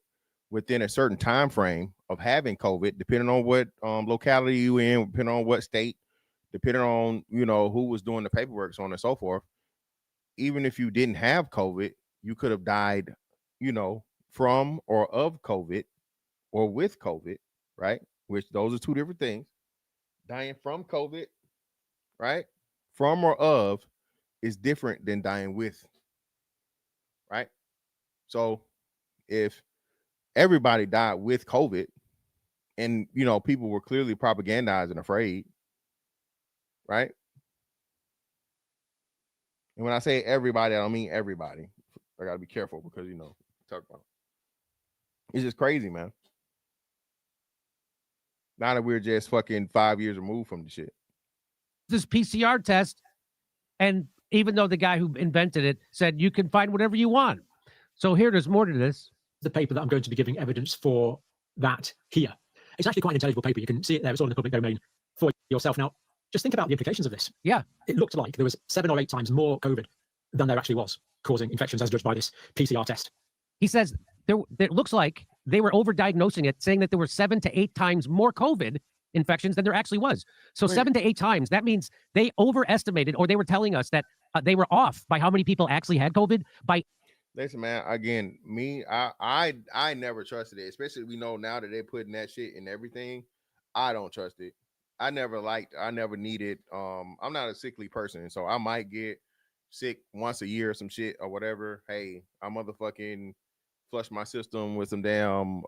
within a certain time frame of having COVID, depending on what locality you in, depending on what state, depending on, you know, who was doing the paperwork, so on and so forth, even if you didn't have COVID, you could have died, you know, from or of COVID or with COVID, right? Which those are two different things. Dying from COVID, right? From or of is different than dying with, right? So if everybody died with COVID and, you know, people were clearly propagandizing, afraid, right? And when I say everybody, I don't mean everybody. I got to be careful because, you know, talk about it's just crazy, man. Now that we're just fucking 5 years removed from the shit. This PCR test, and even though the guy who invented it said you can find whatever you want. So there's more to this. The paper that I'm going to be giving evidence for that here. It's actually quite an intelligible paper. You can see it there. It's all in the public domain for yourself. Now, just think about the implications of this. Yeah. It looked like there was 7 or 8 times more COVID than there actually was, causing infections as judged by this PCR test. He says it looks like they were overdiagnosing it, saying that there were 7 to 8 times more COVID infections than there actually was. So 7 to 8 times, that means they overestimated, or they were telling us that they were off by how many people actually had COVID by. Listen, man, again, I never trusted it, especially we know now that they're putting that shit in everything. I don't trust it. I never needed, I'm not a sickly person, so I might get sick once a year or some shit or whatever. Hey, I motherfucking flush my system with some damn,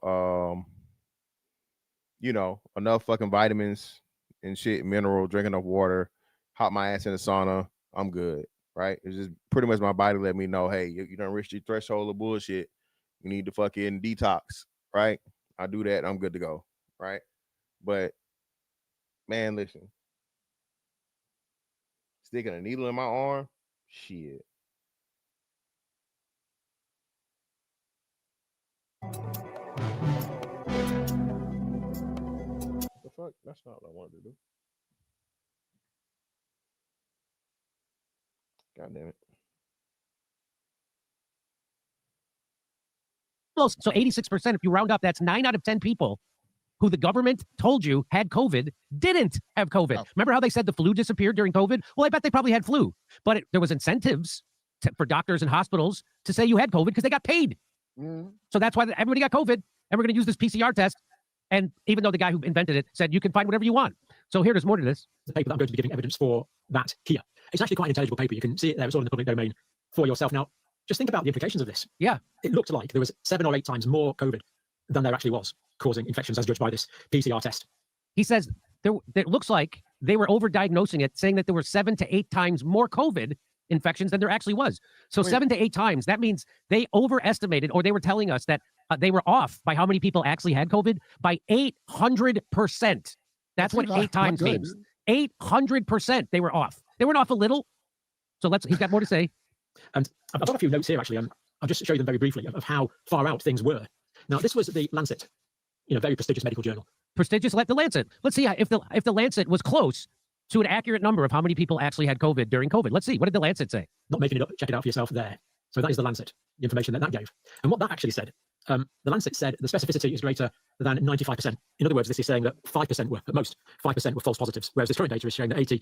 you know, enough fucking vitamins and shit, mineral, drink enough water, hop my ass in the sauna, I'm good. Right? It's just pretty much my body let me know, hey, you don't reach the threshold of bullshit. You need to fucking detox. Right? I do that, I'm good to go. Right? But man, listen, sticking a needle in my arm, shit. The fuck? That's not what I wanted to do. God damn it. So 86%, if you round up, that's 9 out of 10 people who the government told you had COVID didn't have COVID. Oh. Remember how they said the flu disappeared during COVID? Well, I bet they probably had flu, but there was incentives for doctors and hospitals to say you had COVID because they got paid. So that's why everybody got COVID, and we're going to use this PCR test. And even though the guy who invented it said you can find whatever you want. So there's more to this. The paper that I'm going to be giving evidence for that here. It's actually quite an intelligible paper. You can see it there. It's all in the public domain for yourself. Now, just think about the implications of this. Yeah. It looked like there was 7 or 8 times more COVID than there actually was causing infections as judged by this PCR test. He says it looks like they were overdiagnosing it, saying that there were 7 to 8 times more COVID infections than there actually was. So 7 to 8 times, that means they overestimated, or they were telling us that they were off by how many people actually had COVID by 800%. That's what 8 times means. 800% they were off. They weren't off a little. So he's got more to say. And I've got a few notes here, actually. I'll just show you them very briefly of how far out things were. Now, this was the Lancet, very prestigious medical journal. Prestigious, like the Lancet. Let's see if the Lancet was close to an accurate number of how many people actually had COVID during COVID. Let's see. What did the Lancet say? Not making it up. Check it out for yourself there. So that is the Lancet, the information that gave. And what that actually said, the Lancet said the specificity is greater than 95%. In other words, this is saying that 5% were, at most, 5% were false positives, whereas this current data is showing that 86%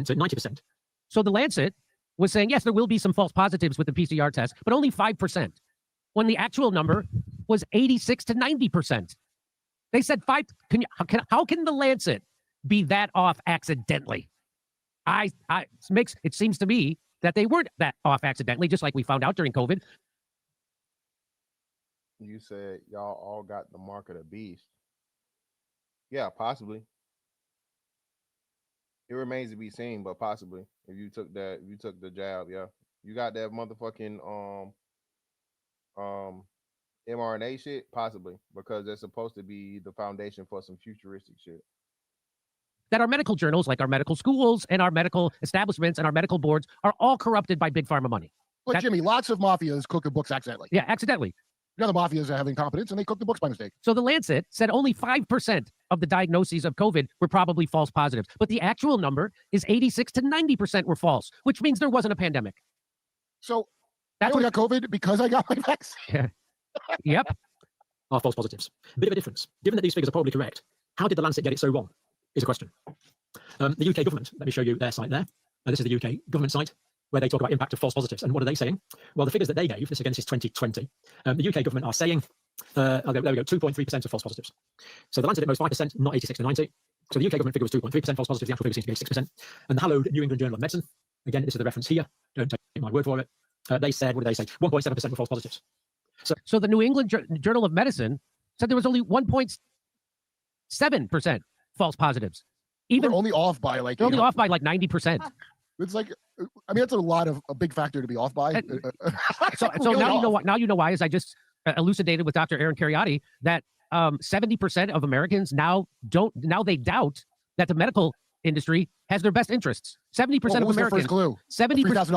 to 90%. So the Lancet was saying, yes, there will be some false positives with the PCR test, but only 5%, when the actual number was 86 to 90%. They said 5. How can the Lancet be that off accidentally? It seems to me that they weren't that off accidentally, just like we found out during COVID. You said y'all all got the mark of the beast. Yeah, possibly. It remains to be seen, but possibly. If you took the jab, yeah. You got that motherfucking mRNA shit, possibly, because they're supposed to be the foundation for some futuristic shit. That our medical journals, like our medical schools and our medical establishments and our medical boards, are all corrupted by big pharma money. But Jimmy, lots of mafias cook the books accidentally. Yeah, accidentally. The other mafias are having incompetence and they cook the books by mistake. So the Lancet said only 5% of the diagnoses of COVID were probably false positives, but the actual number is 86 to 90% were false, which means there wasn't a pandemic. So I only got COVID because I got my vaccine. Yeah. Yep. Are false positives. Bit of a difference. Given that these figures are probably correct, how did the Lancet get it so wrong? Is a question. The UK government, let me show you their site there. This is the UK government site where they talk about impact of false positives. And what are they saying? Well, the figures that they gave, this again is 2020. The UK government are saying, there we go, 2.3% of false positives. So the Lancet at most 5%, not 86 to 90. So the UK government figure was 2.3% false positives. The actual figure seems to be 6%. And the hallowed New England Journal of Medicine, again, this is the reference here. Don't take my word for it. They said, what did they say? 1.7% were false positives. So the New England Journal of Medicine said there was only 1.7% false positives. They're only off by like 90%. It's like, I mean, that's a big factor to be off by. So really now off. you know what. Now you know why, as I just elucidated with Dr. Aaron Cariotti, that 70% of Americans now they doubt that the medical industry has their best interests. 70% of Americans. 70%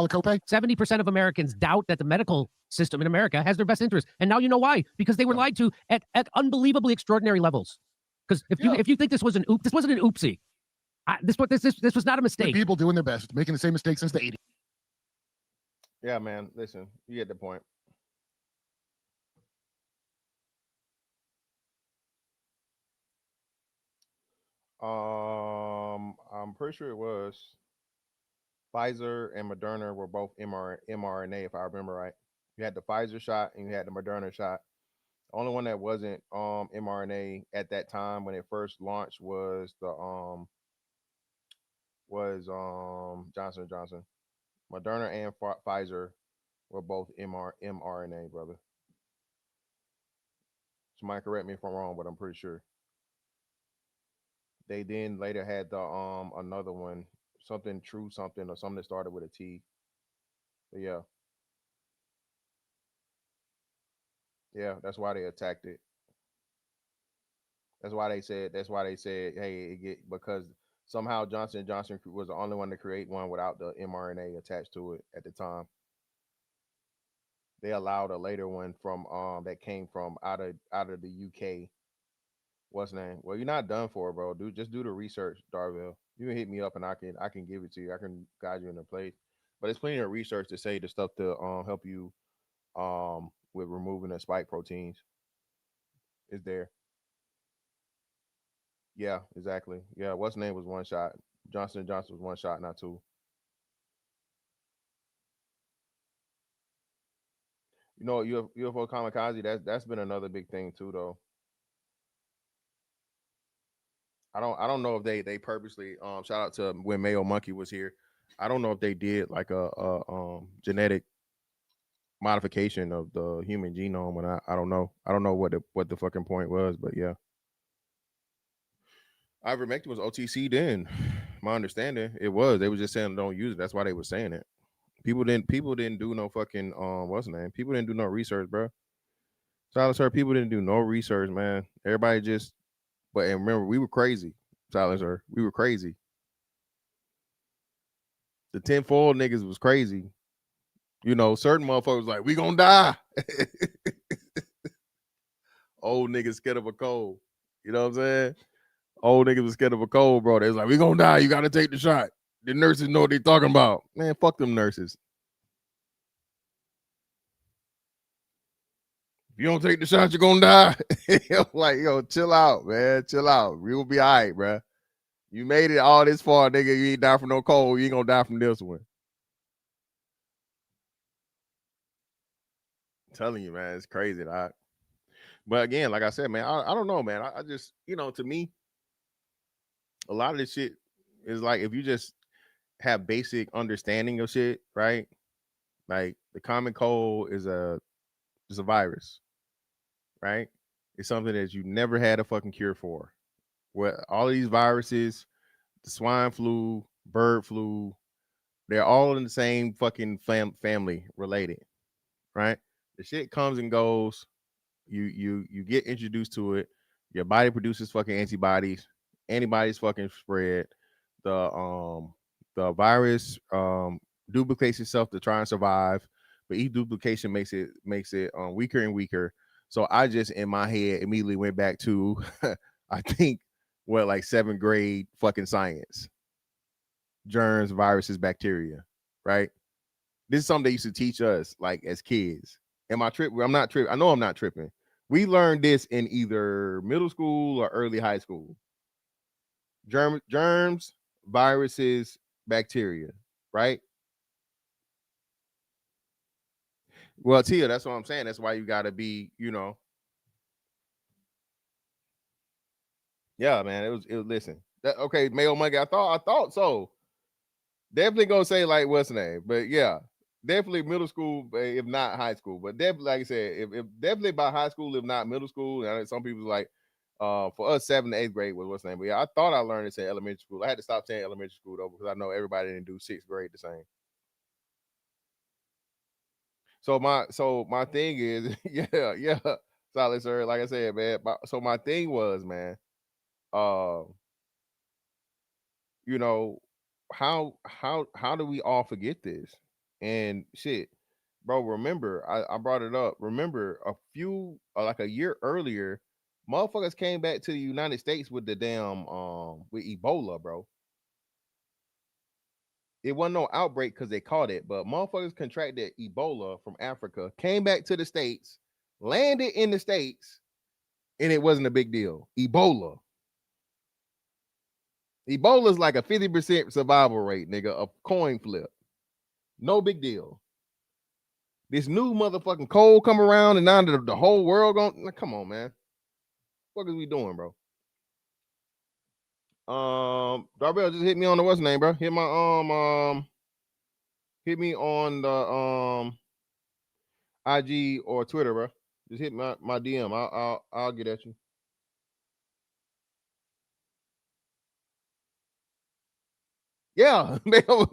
copay. 70% of Americans doubt that the medical system in America has their best interest, and now you know why, because they were lied to at unbelievably extraordinary levels. Because if you think this was this wasn't an oopsie. This was not a mistake. The people doing their best, making the same mistake since the 80s. Yeah, man. Listen, you get the point. I'm pretty sure it was Pfizer and Moderna were both mRNA, if I remember right. You had the Pfizer shot and you had the Moderna shot. The only one that wasn't mRNA at that time when it first launched was the Johnson & Johnson. Moderna and Pfizer were both mRNA, brother. Somebody correct me if I'm wrong, but I'm pretty sure. They then later had the another one, something true something or something that started with a T. But yeah, yeah, that's why they attacked it. That's why they said. That's why they said, hey, it get because somehow Johnson and Johnson was the only one to create one without the mRNA attached to it at the time. They allowed a later one from that came from out of the UK. What's the name? Well, you're not done for, bro. Just do the research, Darville. You can hit me up and I can give it to you. I can guide you in a place. But it's plenty of research to say the stuff to help you with removing the spike proteins is there. Yeah, exactly. Yeah, what's name was one shot. Johnson and Johnson was one shot, not two. You know, UFO kamikaze. That's been another big thing too, though. I don't know if they purposely shout out to when Mayo Monkey was here. I don't know if they did like a genetic modification of the human genome, and I don't know. I don't know what the fucking point was, but yeah, ivermectin was OTC then. My understanding, it was. They were just saying don't use it. That's why they were saying it. People didn't do no fucking what's the name? People didn't do no research, bro. Silencer, people didn't do no research, man. Everybody just but and remember we were crazy. Silencer, we were crazy. The tinfoil niggas was crazy. You know, certain motherfuckers like we gonna die. Old niggas scared of a cold. You know what I'm saying? Old niggas was scared of a cold, bro. They was like, we gonna die. You gotta take the shot. The nurses know what they talking about. Man, fuck them nurses. If you don't take the shot, you're gonna die. Like, yo, chill out, man. Chill out. We will be all right, bro. You made it all this far, nigga. You ain't die from no cold. You ain't gonna die from this one. I'm telling you, man, it's crazy, dog. But again, like I said, man, I don't know, man. I just, to me, a lot of this shit is like if you just have basic understanding of shit, right? Like the common cold is a virus, right? It's something that you never had a fucking cure for. What all of these viruses, the swine flu, bird flu, they're all in the same fucking family related, right? The shit comes and goes. You get introduced to it. Your body produces fucking antibodies. Antibodies fucking spread. The virus duplicates itself to try and survive, but each duplication makes it weaker and weaker. So I just in my head immediately went back to I think what like seventh grade fucking science. Germs, viruses, bacteria, right? This is something they used to teach us like as kids. Am I tripping? I'm not tripping. I know I'm not tripping. We learned this in either middle school or early high school. Germs, viruses, bacteria, right? Well, Tia, that's what I'm saying. That's why you got to be, yeah, man. It was. Listen, okay, Mayo Monkey. I thought so. Definitely gonna say like what's the name, but yeah, definitely middle school, if not high school. But definitely, like I said, if definitely by high school, if not middle school. And I know some people like, for us, 7th to 8th grade was what's the name. But yeah, I thought I learned this in elementary school. I had to stop saying elementary school though because I know everybody didn't do 6th grade the same. So my thing is, yeah, solid sir. Like I said, man. So my thing was, man, uh, you know, how do we all forget this? And shit, bro, remember, I brought it up. Remember a few like a year earlier, motherfuckers came back to the United States with the damn with Ebola, bro. It wasn't no outbreak because they caught it, but motherfuckers contracted Ebola from Africa, came back to the States, landed in the States, and it wasn't a big deal. Ebola is like a 50% survival rate, nigga, a coin flip. No big deal. This new motherfucking cold come around and now the whole world going, come on, man. What is we doing, bro? Darbell just hit me on the what's name, bro. Hit me on the IG or Twitter, bro. Just hit my DM. I'll get at you. Yeah, man, it was.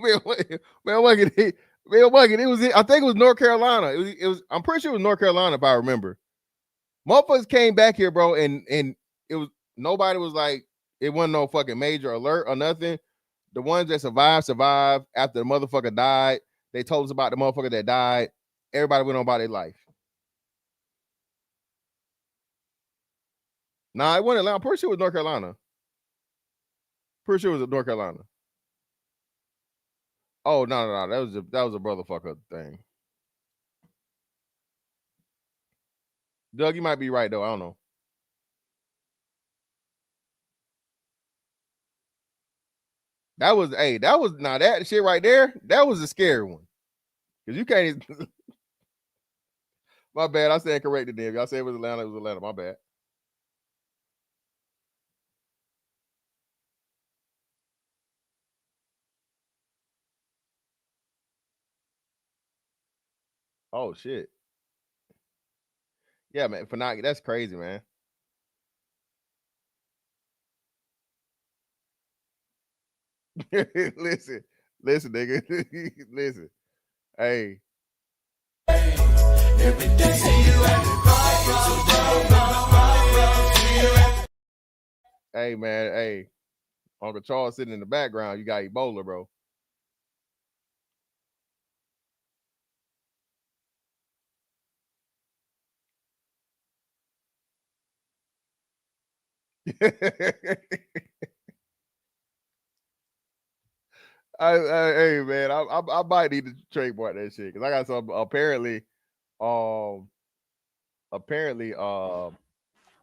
I think it was North Carolina. It was. I'm pretty sure it was North Carolina if I remember. Motherfuckers came back here, bro, and it was nobody was like it wasn't no fucking major alert or nothing. The ones that survived after the motherfucker died. They told us about the motherfucker that died. Everybody went on about their life. Nah, it wasn't Atlanta. I'm pretty sure it was North Carolina. Pretty sure it was North Carolina. Oh no, that was a brotherfucker thing. Doug, you might be right though. I don't know. That was that shit right there. That was a scary one. Cause you can't. My bad. I said corrected there. Y'all said it was Atlanta. It was Atlanta. My bad. Oh shit. Yeah, man. That's crazy, man. listen, nigga. Listen. Hey. Hey, man. Hey. Uncle Charles sitting in the background. You got Ebola, bro. Hey man, I might need to trademark that shit because I got some apparently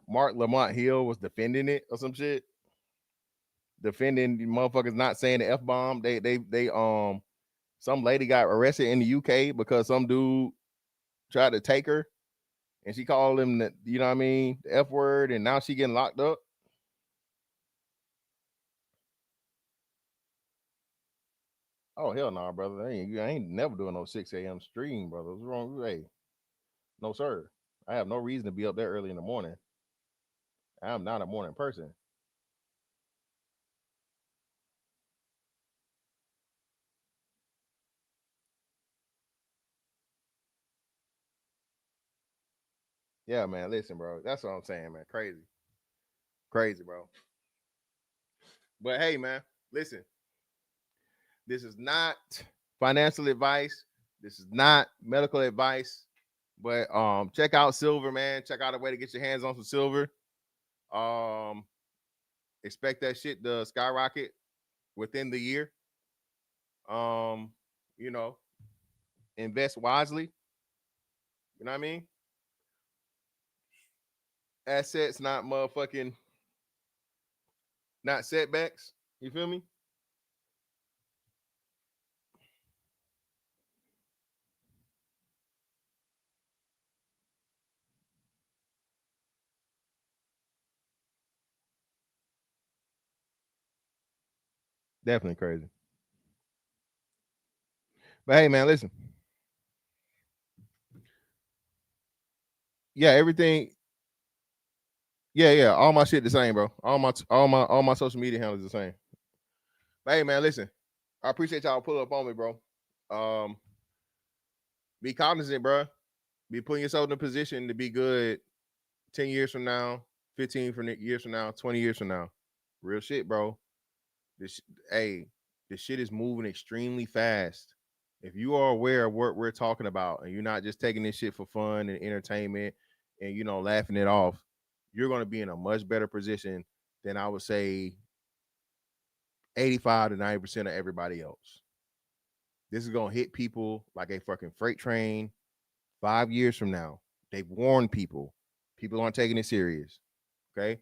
Mark Lamont Hill was defending it or some shit. Defending the motherfuckers not saying the F-bomb. They some lady got arrested in the UK because some dude tried to take her and she called him the, you know what I mean, the F word, and now she getting locked up. Oh hell no, brother. I ain't never doing no 6 a.m. stream, brother. What's wrong with you? Hey, no sir. I have no reason to be up there early in the morning. I'm not a morning person. Yeah, man. Listen, bro. That's what I'm saying, man. Crazy. Crazy, bro. But hey, man, listen. This is not financial advice. This is not medical advice. But check out silver, man. Check out a way to get your hands on some silver. Expect that shit to skyrocket within the year. You know, invest wisely. You know what I mean? Assets, not motherfucking, not setbacks. You feel me? Definitely crazy. But hey, man, listen. Yeah, everything. Yeah. All my shit the same, bro. All my social media handles the same. But hey, man, listen. I appreciate y'all pulling up on me, bro. Be cognizant, bro. Be putting yourself in a position to be good 10 years from now, 15 years from now, 20 years from now. Real shit, bro. This shit is moving extremely fast. If you are aware of what we're talking about and you're not just taking this shit for fun and entertainment and laughing it off, you're going to be in a much better position than I would say 85 to 90% of everybody else. This is going to hit people like a fucking freight train 5 years from now. They've warned people. People aren't taking it serious. Okay?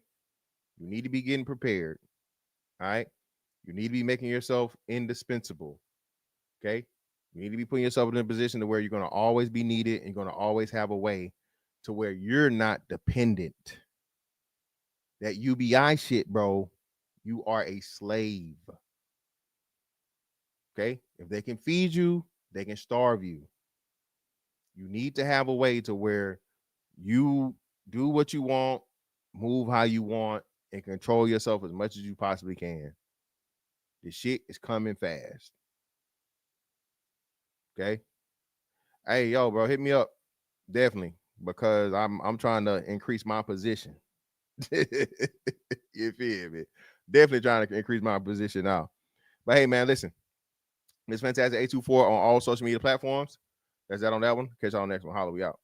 You need to be getting prepared. All right? You need to be making yourself indispensable. Okay? You need to be putting yourself in a position to where you're going to always be needed and you're going to always have a way to where you're not dependent. That UBI shit, bro, you are a slave. Okay? If they can feed you, they can starve you. You need to have a way to where you do what you want, move how you want, and control yourself as much as you possibly can. The shit is coming fast. Okay. Hey, yo, bro, hit me up. Definitely. Because I'm trying to increase my position. You feel me? Definitely trying to increase my position now. But hey, man, listen. It's Fantastic 824 on all social media platforms. That's that on that one. Catch y'all next one. Holla, we out.